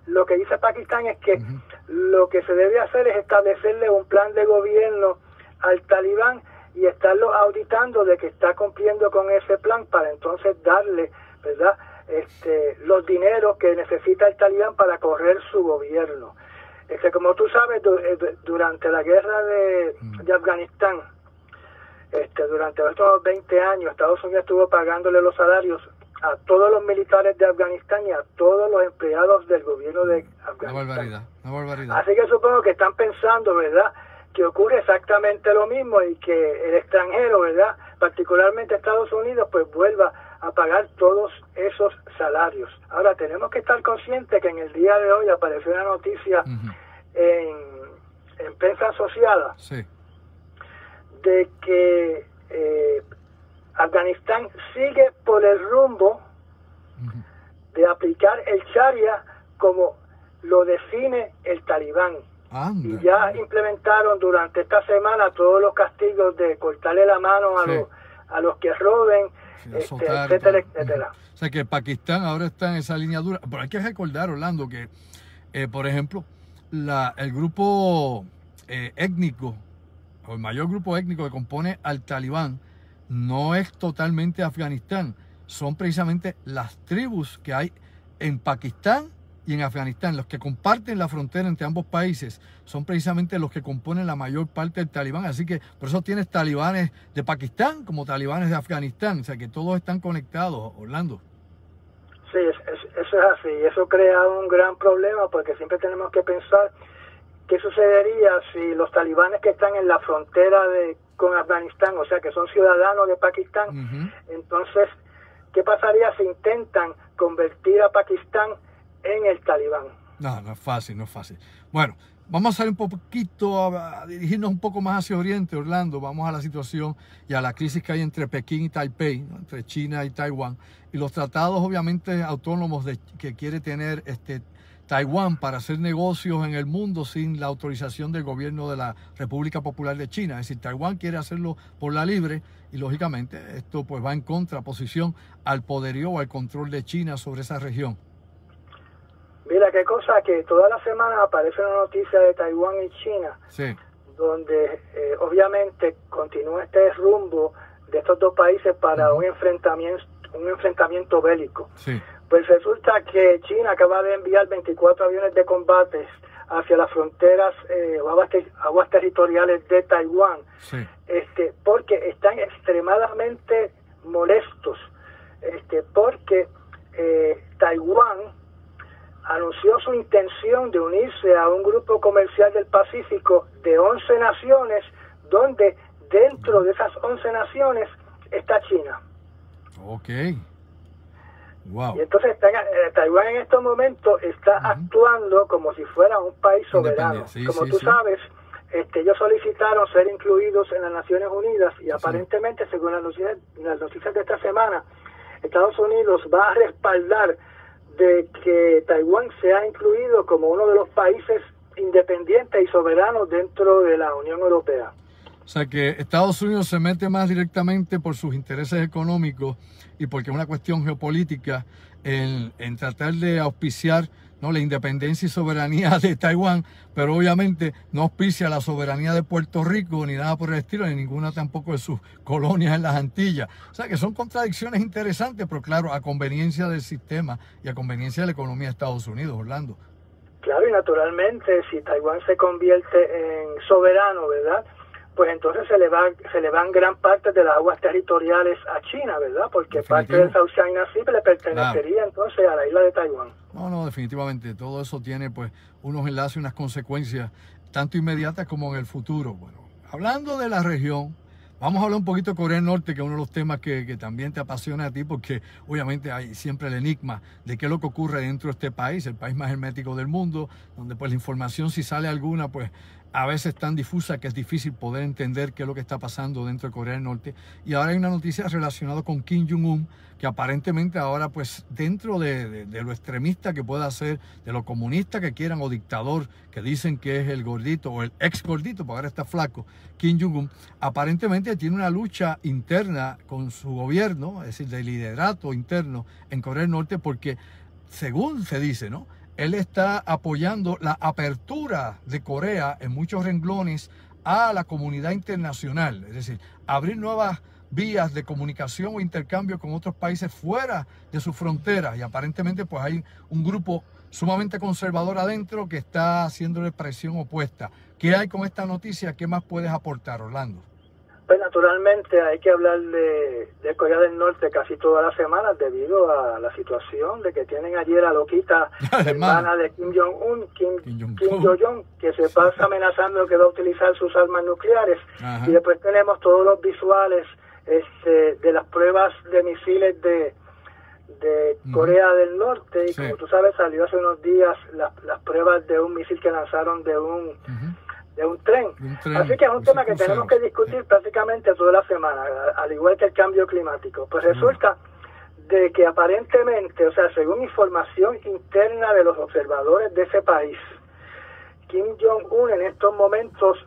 lo que dice Pakistán es que lo que se debe hacer es establecerle un plan de gobierno al talibán y estarlo auditando de que está cumpliendo con ese plan, para entonces darle, ¿verdad?, los dineros que necesita el talibán para correr su gobierno. Como tú sabes, durante la guerra de Afganistán, durante estos 20 años, Estados Unidos estuvo pagándole los salarios a todos los militares de Afganistán y a todos los empleados del gobierno de Afganistán. Una barbaridad. Así que supongo que están pensando, ¿verdad?, que ocurre exactamente lo mismo y que el extranjero, ¿verdad?, particularmente Estados Unidos, pues vuelva a pagar todos esos salarios. Ahora, tenemos que estar conscientes que en el día de hoy apareció una noticia en prensa asociada de que Afganistán sigue por el rumbo de aplicar el Sharia como lo define el talibán. Y ya implementaron durante esta semana todos los castigos de cortarle la mano a los que roben, etcétera, etcétera. O sea que Pakistán ahora está en esa línea dura. Pero hay que recordar, Orlando, que por ejemplo, el grupo étnico, o el mayor grupo étnico que compone al talibán, no es totalmente Afganistán. Son precisamente las tribus que hay en Pakistán y en Afganistán. Los que comparten la frontera entre ambos países son precisamente los que componen la mayor parte del talibán. Así que por eso tienes talibanes de Pakistán como talibanes de Afganistán. O sea que todos están conectados, Orlando. Sí, eso es así. Eso crea un gran problema, porque siempre tenemos que pensar qué sucedería si los talibanes que están en la frontera con Afganistán, o sea que son ciudadanos de Pakistán, entonces, ¿qué pasaría si intentan convertir a Pakistán en el talibán? No es fácil, no es fácil. Bueno, vamos a salir un poquito, a dirigirnos un poco más hacia Oriente, Orlando. Vamos a la situación y a la crisis que hay entre Pekín y Taipei, ¿no?, entre China y Taiwán, y los tratados obviamente autónomos que quiere tener Taiwán para hacer negocios en el mundo sin la autorización del gobierno de la República Popular de China. Es decir, Taiwán quiere hacerlo por la libre, y lógicamente esto pues va en contraposición al poderío o al control de China sobre esa región. Mira qué cosa, que todas las semanas aparece una noticia de Taiwán y China, donde obviamente continúa este rumbo de estos dos países para un enfrentamiento bélico. Pues resulta que China acaba de enviar 24 aviones de combate hacia las fronteras aguas territoriales de Taiwán, porque están extremadamente molestos, porque Taiwán anunció su intención de unirse a un grupo comercial del Pacífico de 11 naciones, donde dentro de esas 11 naciones está China. Wow. Y entonces Taiwán en estos momentos está actuando como si fuera un país soberano. Como tú sabes, ellos solicitaron ser incluidos en las Naciones Unidas, y aparentemente, según las noticias de esta semana, Estados Unidos va a respaldar de que Taiwán sea incluido como uno de los países independientes y soberanos dentro de la Unión Europea. O sea que Estados Unidos se mete más directamente por sus intereses económicos y porque es una cuestión geopolítica en tratar de auspiciar, ¿no?, la independencia y soberanía de Taiwán, pero obviamente no auspicia la soberanía de Puerto Rico ni nada por el estilo, ni ninguna tampoco de sus colonias en las Antillas. O sea que son contradicciones interesantes, pero claro, a conveniencia del sistema y a conveniencia de la economía de Estados Unidos, Orlando. Claro, y naturalmente si Taiwán se convierte en soberano, ¿verdad?, pues entonces se le van gran parte de las aguas territoriales a China, ¿verdad? Porque parte del South China Sea le pertenecería entonces a la isla de Taiwán. No, definitivamente. Todo eso tiene pues unos enlaces, unas consecuencias tanto inmediatas como en el futuro. Bueno, hablando de la región, vamos a hablar un poquito de Corea del Norte, que es uno de los temas que también te apasiona a ti, porque obviamente hay siempre el enigma de qué es lo que ocurre dentro de este país, el país más hermético del mundo, donde pues la información, si sale alguna, pues a veces tan difusa que es difícil poder entender qué es lo que está pasando dentro de Corea del Norte. Y ahora hay una noticia relacionada con Kim Jong-un, que aparentemente ahora pues dentro de lo extremista que pueda ser, de lo comunista que quieran o dictador que dicen que es el gordito o el ex gordito, porque ahora está flaco, Kim Jong-un, aparentemente tiene una lucha interna con su gobierno, es decir, de liderato interno en Corea del Norte, porque según se dice, ¿no?, él está apoyando la apertura de Corea en muchos renglones a la comunidad internacional, es decir, abrir nuevas vías de comunicación o intercambio con otros países fuera de sus fronteras, y aparentemente pues hay un grupo sumamente conservador adentro que está haciéndole presión opuesta. ¿Qué hay con esta noticia? ¿Qué más puedes aportar, Orlando? Pues naturalmente hay que hablar de Corea del Norte casi todas las semanas debido a la situación de que tienen allí la loquita hermana de Kim Jong-un, Kim Jong-un, que se pasa amenazando que va a utilizar sus armas nucleares. Ajá. Y después tenemos todos los visuales de las pruebas de misiles de Corea del Norte, y como tú sabes, salió hace unos días las pruebas de un misil que lanzaron de un tren. Así que es un tema que tenemos que discutir prácticamente toda la semana, al igual que el cambio climático. Pues resulta de que aparentemente, o sea, según información interna de los observadores de ese país, Kim Jong-un en estos momentos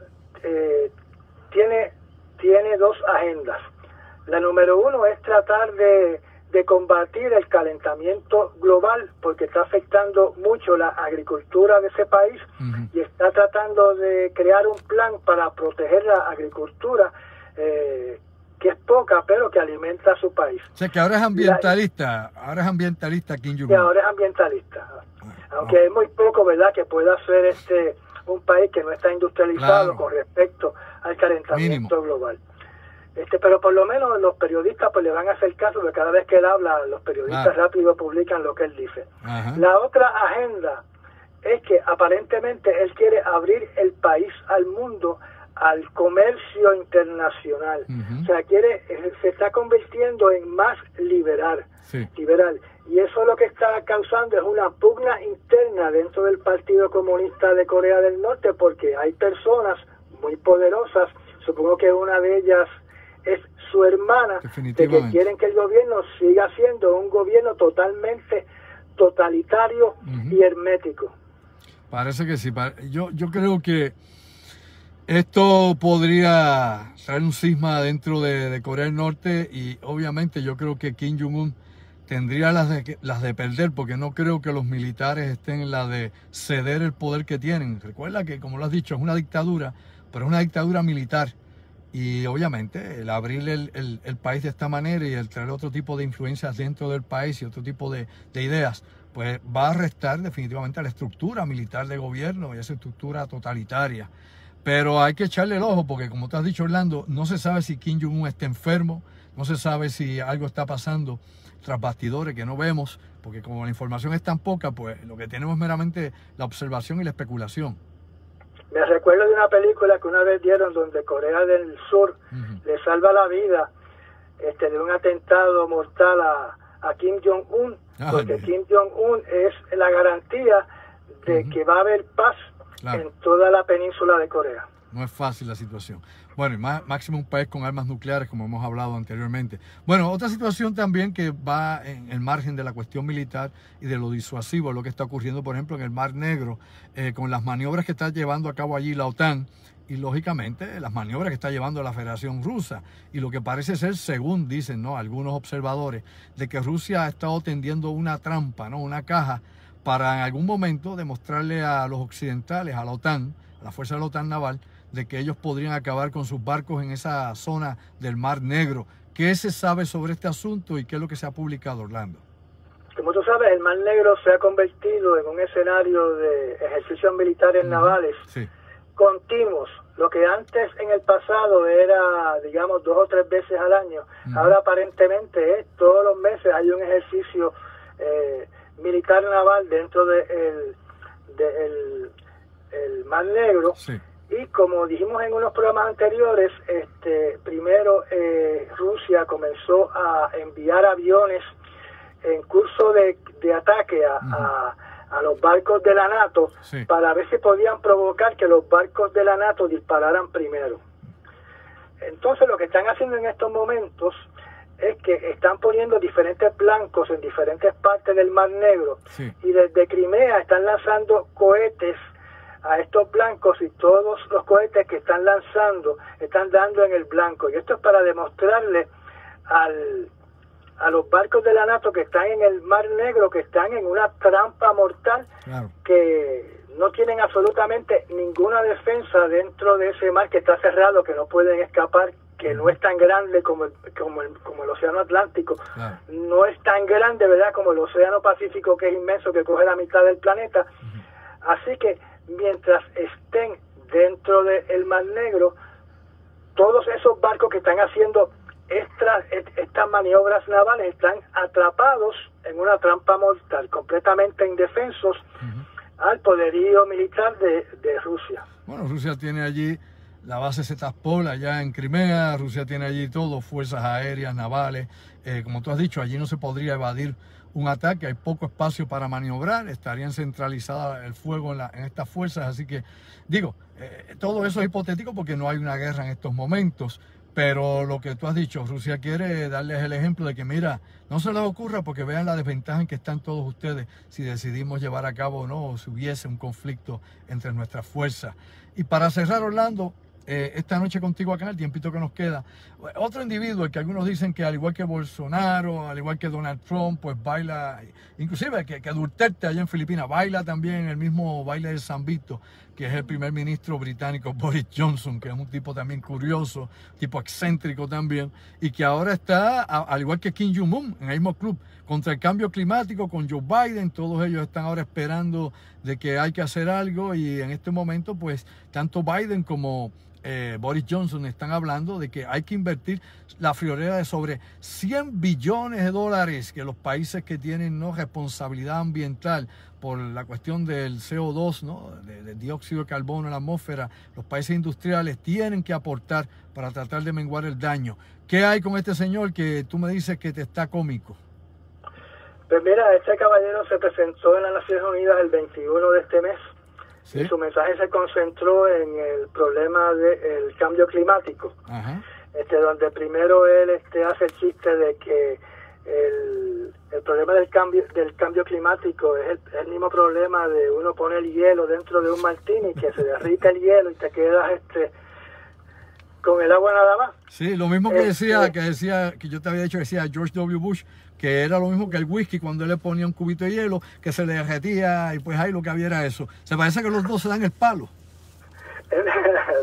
tiene dos agendas. La número uno es tratar de combatir el calentamiento global, porque está afectando mucho la agricultura de ese país, y está tratando de crear un plan para proteger la agricultura, que es poca, pero que alimenta a su país. O sea, que ahora es ambientalista, Kim Jong-un. Que ahora es ambientalista. Aunque es muy poco, ¿verdad?, que pueda ser un país que no está industrializado, claro, con respecto al calentamiento global. Pero por lo menos los periodistas pues le van a hacer caso, porque cada vez que él habla, los periodistas rápido publican lo que él dice. Ajá. La otra agenda es que aparentemente él quiere abrir el país al mundo, al comercio internacional. O sea, se está convirtiendo en más liberal. Y eso lo que está causando es una pugna interna dentro del Partido Comunista de Corea del Norte, porque hay personas muy poderosas, supongo que una de ellas es su hermana, de que quieren que el gobierno siga siendo un gobierno totalmente totalitario y hermético. Parece que sí. Yo creo que esto podría traer un cisma dentro de Corea del Norte, y obviamente yo creo que Kim Jong-un tendría las de perder, porque no creo que los militares estén en la de ceder el poder que tienen. Recuerda que, como lo has dicho, es una dictadura, pero es una dictadura militar. Y obviamente el abrir el país de esta manera y el traer otro tipo de influencias dentro del país y otro tipo de ideas, pues va a restar definitivamente a la estructura militar de gobierno y a esa estructura totalitaria. Pero hay que echarle el ojo, porque como te has dicho, Orlando, no se sabe si Kim Jong-un está enfermo, no se sabe si algo está pasando tras bastidores que no vemos, porque como la información es tan poca, pues lo que tenemos es meramente la observación y la especulación. Me recuerdo de una película que una vez dieron donde Corea del Sur le salva la vida de un atentado mortal a Kim Jong-un, porque Kim Jong-un es la garantía de que va a haber paz en toda la península de Corea. No es fácil la situación. Bueno, y máximo un país con armas nucleares, como hemos hablado anteriormente. Bueno, otra situación también que va en el margen de la cuestión militar y de lo disuasivo, lo que está ocurriendo, por ejemplo, en el Mar Negro, con las maniobras que está llevando a cabo allí la OTAN, y lógicamente las maniobras que está llevando la Federación Rusa, y lo que parece ser, según dicen, ¿no?, algunos observadores, de que Rusia ha estado tendiendo una trampa, ¿no?, una caja, para en algún momento demostrarle a los occidentales, a la OTAN, a la fuerza de la OTAN naval, de que ellos podrían acabar con sus barcos en esa zona del Mar Negro. ¿Qué se sabe sobre este asunto y qué es lo que se ha publicado, Orlando? Como tú sabes, el Mar Negro se ha convertido en un escenario de ejercicios militares navales continuos. Lo que antes en el pasado era, digamos, 2 o 3 veces al año, ahora aparentemente es todos los meses hay un ejercicio militar naval dentro del el Mar Negro. Sí. Y como dijimos en unos programas anteriores, primero Rusia comenzó a enviar aviones en curso de ataque a los barcos de la NATO, sí, para ver si podían provocar que los barcos de la NATO dispararan primero. Entonces lo que están haciendo en estos momentos es que están poniendo diferentes blancos en diferentes partes del Mar Negro, sí, y desde Crimea están lanzando cohetes a estos blancos, y todos los cohetes que están lanzando están dando en el blanco, y esto es para demostrarle a los barcos de la NATO que están en el Mar Negro que están en una trampa mortal, claro, que no tienen absolutamente ninguna defensa dentro de ese mar que está cerrado, que no pueden escapar, que no es tan grande como el Océano Atlántico, claro, no es tan grande, ¿verdad?, como el Océano Pacífico, que es inmenso, que coge la mitad del planeta. Así que mientras estén dentro del Mar Negro, todos esos barcos que están haciendo estas maniobras navales están atrapados en una trampa mortal, completamente indefensos al poderío militar de Rusia. Bueno, Rusia tiene allí la base Setazpol allá en Crimea, Rusia tiene allí todo, fuerzas aéreas, navales, como tú has dicho, allí no se podría evadir un ataque, hay poco espacio para maniobrar, estarían centralizadas el fuego en estas fuerzas, así que digo, todo eso es hipotético porque no hay una guerra en estos momentos. Pero lo que tú has dicho, Rusia quiere darles el ejemplo de que, mira, no se les ocurra porque vean la desventaja en que están todos ustedes si decidimos llevar a cabo o no, o si hubiese un conflicto entre nuestras fuerzas. Y para cerrar, Orlando, esta noche contigo acá, el tiempito que nos queda, otro individuo que algunos dicen que al igual que Bolsonaro, al igual que Donald Trump, pues baila, inclusive que Duterte allá en Filipinas, baila también el mismo baile del Zambito, que es el primer ministro británico Boris Johnson, que es un tipo también curioso, tipo excéntrico también, y que ahora está, al igual que Kim Jong-un, en el mismo club, contra el cambio climático, con Joe Biden. Todos ellos están ahora esperando de que hay que hacer algo, y en este momento, pues, tanto Biden como Boris Johnson están hablando de que hay que invertir la friolera de sobre 100 billones de dólares que los países que tienen, ¿no?, responsabilidad ambiental por la cuestión del CO2, ¿no?, del dióxido de carbono en la atmósfera, los países industriales tienen que aportar para tratar de menguar el daño. ¿Qué hay con este señor que tú me dices que te está cómico? Pues mira, este caballero se presentó en las Naciones Unidas el 21 de este mes. ¿Sí? Y su mensaje se concentró en el problema del cambio climático. Ajá. Donde primero él hace el chiste de que el problema del cambio climático es el mismo problema de uno poner hielo dentro de un martini, que se derrite el hielo y te quedas con el agua nada más. Sí, lo mismo que decía, que yo te había dicho, que decía George W. Bush, que era lo mismo que el whisky cuando él le ponía un cubito de hielo, que se le derretía, y pues ahí lo que había era eso. Se parece que los dos se dan el palo.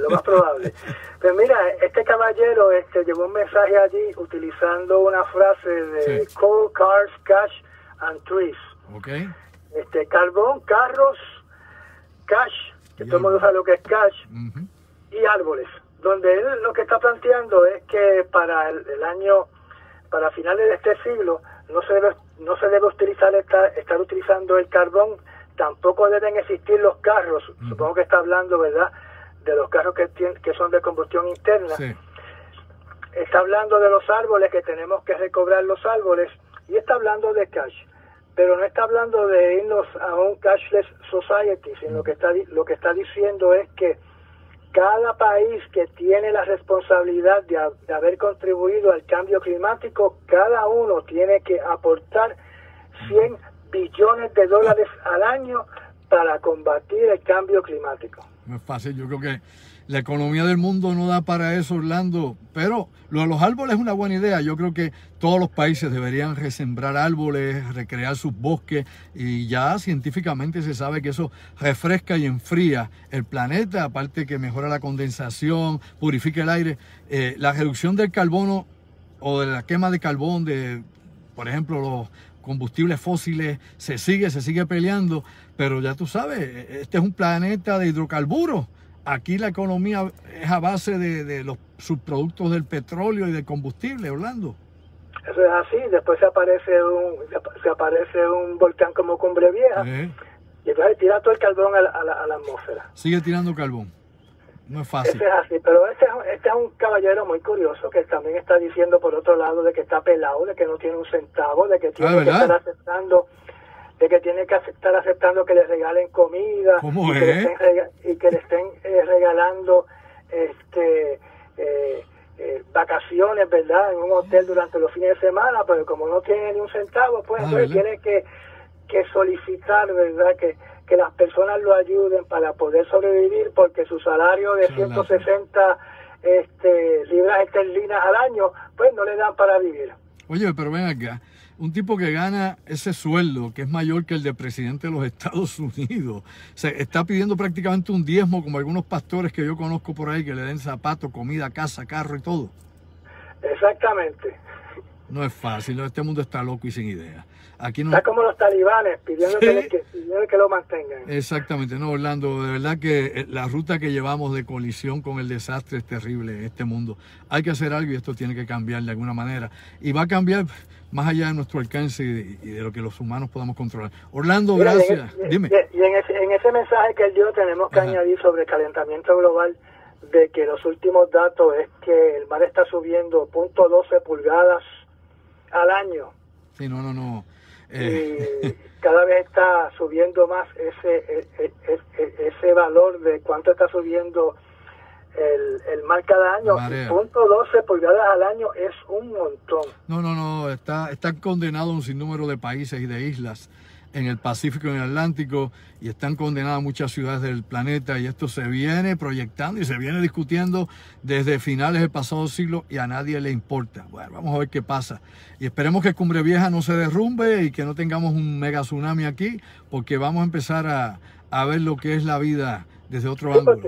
Lo más probable. Pues mira, este caballero llevó un mensaje allí utilizando una frase de sí. Coal, cars, cash and trees. Okay. Carbón, carros, cash, que todo el mundo sabe lo que es cash, y árboles. Donde él lo que está planteando es que para el año, para finales de este siglo, no se debe utilizar estar utilizando el carbón, tampoco deben existir los carros. Supongo que está hablando, ¿verdad?, de los carros que son de combustión interna. Sí. Está hablando de los árboles, que tenemos que recobrar los árboles, y está hablando de cash. Pero no está hablando de irnos a un cashless society, sino lo que está diciendo es que cada país que tiene la responsabilidad de haber contribuido al cambio climático, cada uno tiene que aportar 100 billones de dólares al año para combatir el cambio climático. No es fácil, yo creo que la economía del mundo no da para eso, Orlando, pero lo de los árboles es una buena idea. Yo creo que todos los países deberían resembrar árboles, recrear sus bosques, y ya científicamente se sabe que eso refresca y enfría el planeta, aparte que mejora la condensación, purifica el aire. La reducción del carbono o de la quema de carbón de, por ejemplo, los combustibles fósiles se sigue peleando, pero ya tú sabes, este es un planeta de hidrocarburos. Aquí la economía es a base de los subproductos del petróleo y del combustible, Orlando. Eso es así. Después se aparece un volcán como Cumbre Vieja, y entonces tira todo el carbón a la atmósfera. Sigue tirando carbón. No es fácil. Ese es así, pero este es un caballero muy curioso que también está diciendo por otro lado de que está pelado, de que no tiene un centavo, de que tiene que estar aceptando, que le regalen comida. ¿Cómo y es? Que le estén regalando vacaciones, ¿verdad? En un hotel durante los fines de semana, pero como no tiene ni un centavo, pues entonces tiene que solicitar, ¿verdad? Que las personas lo ayuden para poder sobrevivir, porque su salario de 160 libras esterlinas al año, pues no le dan para vivir. Oye, pero ven acá, un tipo que gana ese sueldo, que es mayor que el de presidente de los Estados Unidos, se está pidiendo prácticamente un diezmo, como algunos pastores que yo conozco por ahí, que le den zapatos, comida, casa, carro y todo. Exactamente. No es fácil, este mundo está loco y sin idea. Aquí no... Está como los talibanes, pidiendo que lo mantengan. Exactamente, no, Orlando, de verdad que la ruta que llevamos de colisión con el desastre es terrible en este mundo. Hay que hacer algo y esto tiene que cambiar de alguna manera. Y va a cambiar más allá de nuestro alcance y de lo que los humanos podamos controlar. Orlando, gracias. Dime. Y en ese mensaje que él dio tenemos que añadir sobre el calentamiento global, de que los últimos datos es que el mar está subiendo 0.12 pulgadas al año. Sí, no. Y cada vez está subiendo más ese valor de cuánto está subiendo el mar cada año. 0.12 pulgadas al año es un montón. No, están condenados un sinnúmero de países y de islas en el Pacífico y en el Atlántico, y están condenadas muchas ciudades del planeta, y esto se viene proyectando y se viene discutiendo desde finales del pasado siglo y a nadie le importa. Bueno, vamos a ver qué pasa. Y esperemos que Cumbre Vieja no se derrumbe y que no tengamos un mega tsunami aquí, porque vamos a empezar a ver lo que es la vida desde otro ángulo.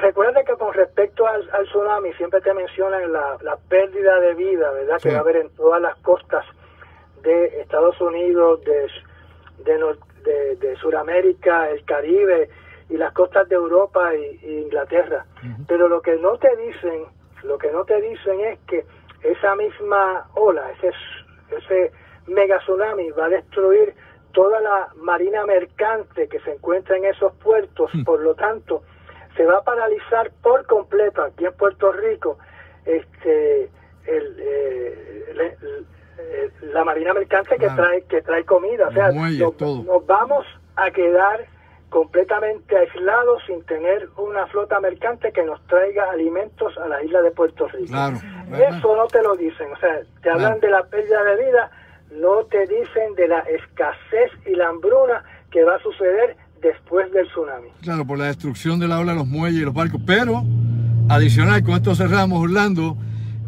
Recuerda que con respecto al tsunami siempre te mencionan la pérdida de vida, ¿verdad? Sí. Que va a haber en todas las costas de Estados Unidos, de Sudamérica, el Caribe y las costas de Europa y Inglaterra. Pero lo que no te dicen es que esa misma ola, ese mega tsunami va a destruir toda la marina mercante que se encuentra en esos puertos. Por lo tanto, se va a paralizar por completo aquí en Puerto Rico la marina mercante que trae comida. O sea, nos vamos a quedar completamente aislados sin tener una flota mercante que nos traiga alimentos a la isla de Puerto Rico. Claro. Eso no te lo dicen. O sea, te hablan de la pérdida de vida, no te dicen de la escasez y la hambruna que va a suceder después del tsunami. Claro, por la destrucción de la ola, los muelles y los barcos. Pero, adicional, con esto cerramos, Orlando,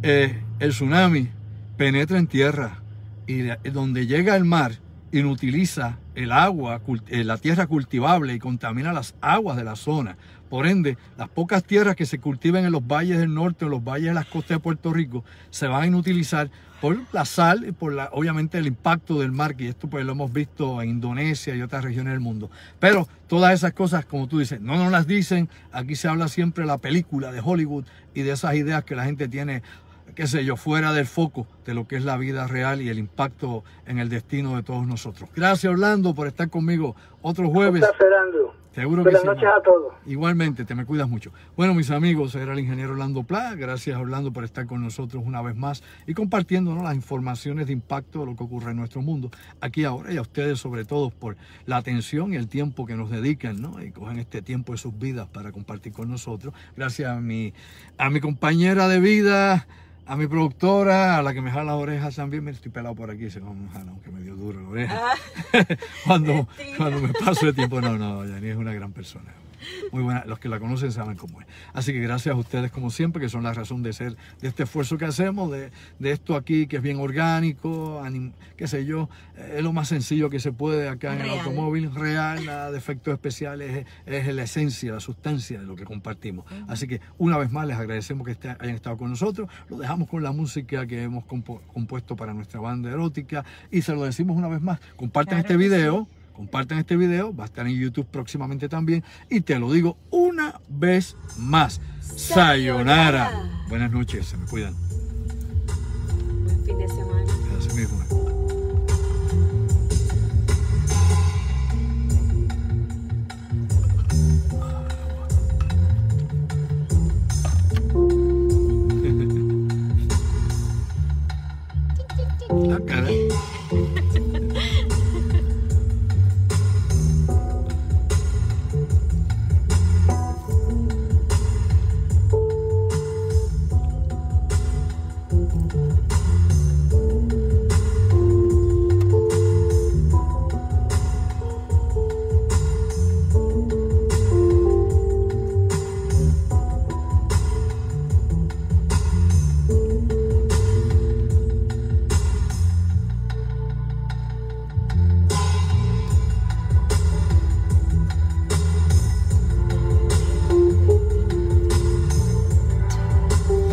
el tsunami penetra en tierra y donde llega el mar inutiliza el agua, la tierra cultivable y contamina las aguas de la zona. Por ende, las pocas tierras que se cultivan en los valles del norte o en los valles de las costas de Puerto Rico se van a inutilizar por la sal y por obviamente el impacto del mar, que esto pues lo hemos visto en Indonesia y otras regiones del mundo. Pero todas esas cosas, como tú dices, no nos las dicen. Aquí se habla siempre de la película de Hollywood y de esas ideas que la gente tiene, qué sé yo, fuera del foco de lo que es la vida real y el impacto en el destino de todos nosotros. Gracias, Orlando, por estar conmigo otro jueves. Gracias, Fernando. Seguro que Buenas sí. noches a todos. Igualmente, te me cuidas mucho. Bueno, mis amigos, era el ingeniero Orlando Pla. Gracias, Orlando, por estar con nosotros una vez más y compartiéndonos las informaciones de impacto de lo que ocurre en nuestro mundo aquí ahora, y a ustedes sobre todo por la atención y el tiempo que nos dedican, ¿no? Y cogen este tiempo de sus vidas para compartir con nosotros. Gracias a mi compañera de vida, a mi productora, a la que me jala las orejas también. Me estoy pelado por aquí, se me jala, aunque me dio duro la oreja. cuando me paso de tiempo, no, Yani es una gran persona. Muy buena, los que la conocen saben cómo es. Así que gracias a ustedes como siempre, que son la razón de ser de este esfuerzo que hacemos, de esto aquí que es bien orgánico, qué sé yo, es lo más sencillo que se puede acá en el automóvil, real, nada de efectos especiales, es la esencia, la sustancia de lo que compartimos. Así que una vez más les agradecemos que hayan estado con nosotros, lo dejamos con la música que hemos compuesto para nuestra banda erótica y se lo decimos una vez más, compartan este video. Compartan este video, va a estar en YouTube próximamente también. Y te lo digo una vez más. Sayonara. Buenas noches, se me cuidan. Buen fin de semana. Así mismo.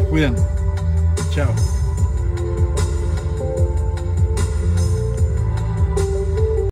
Cuídense. Chao.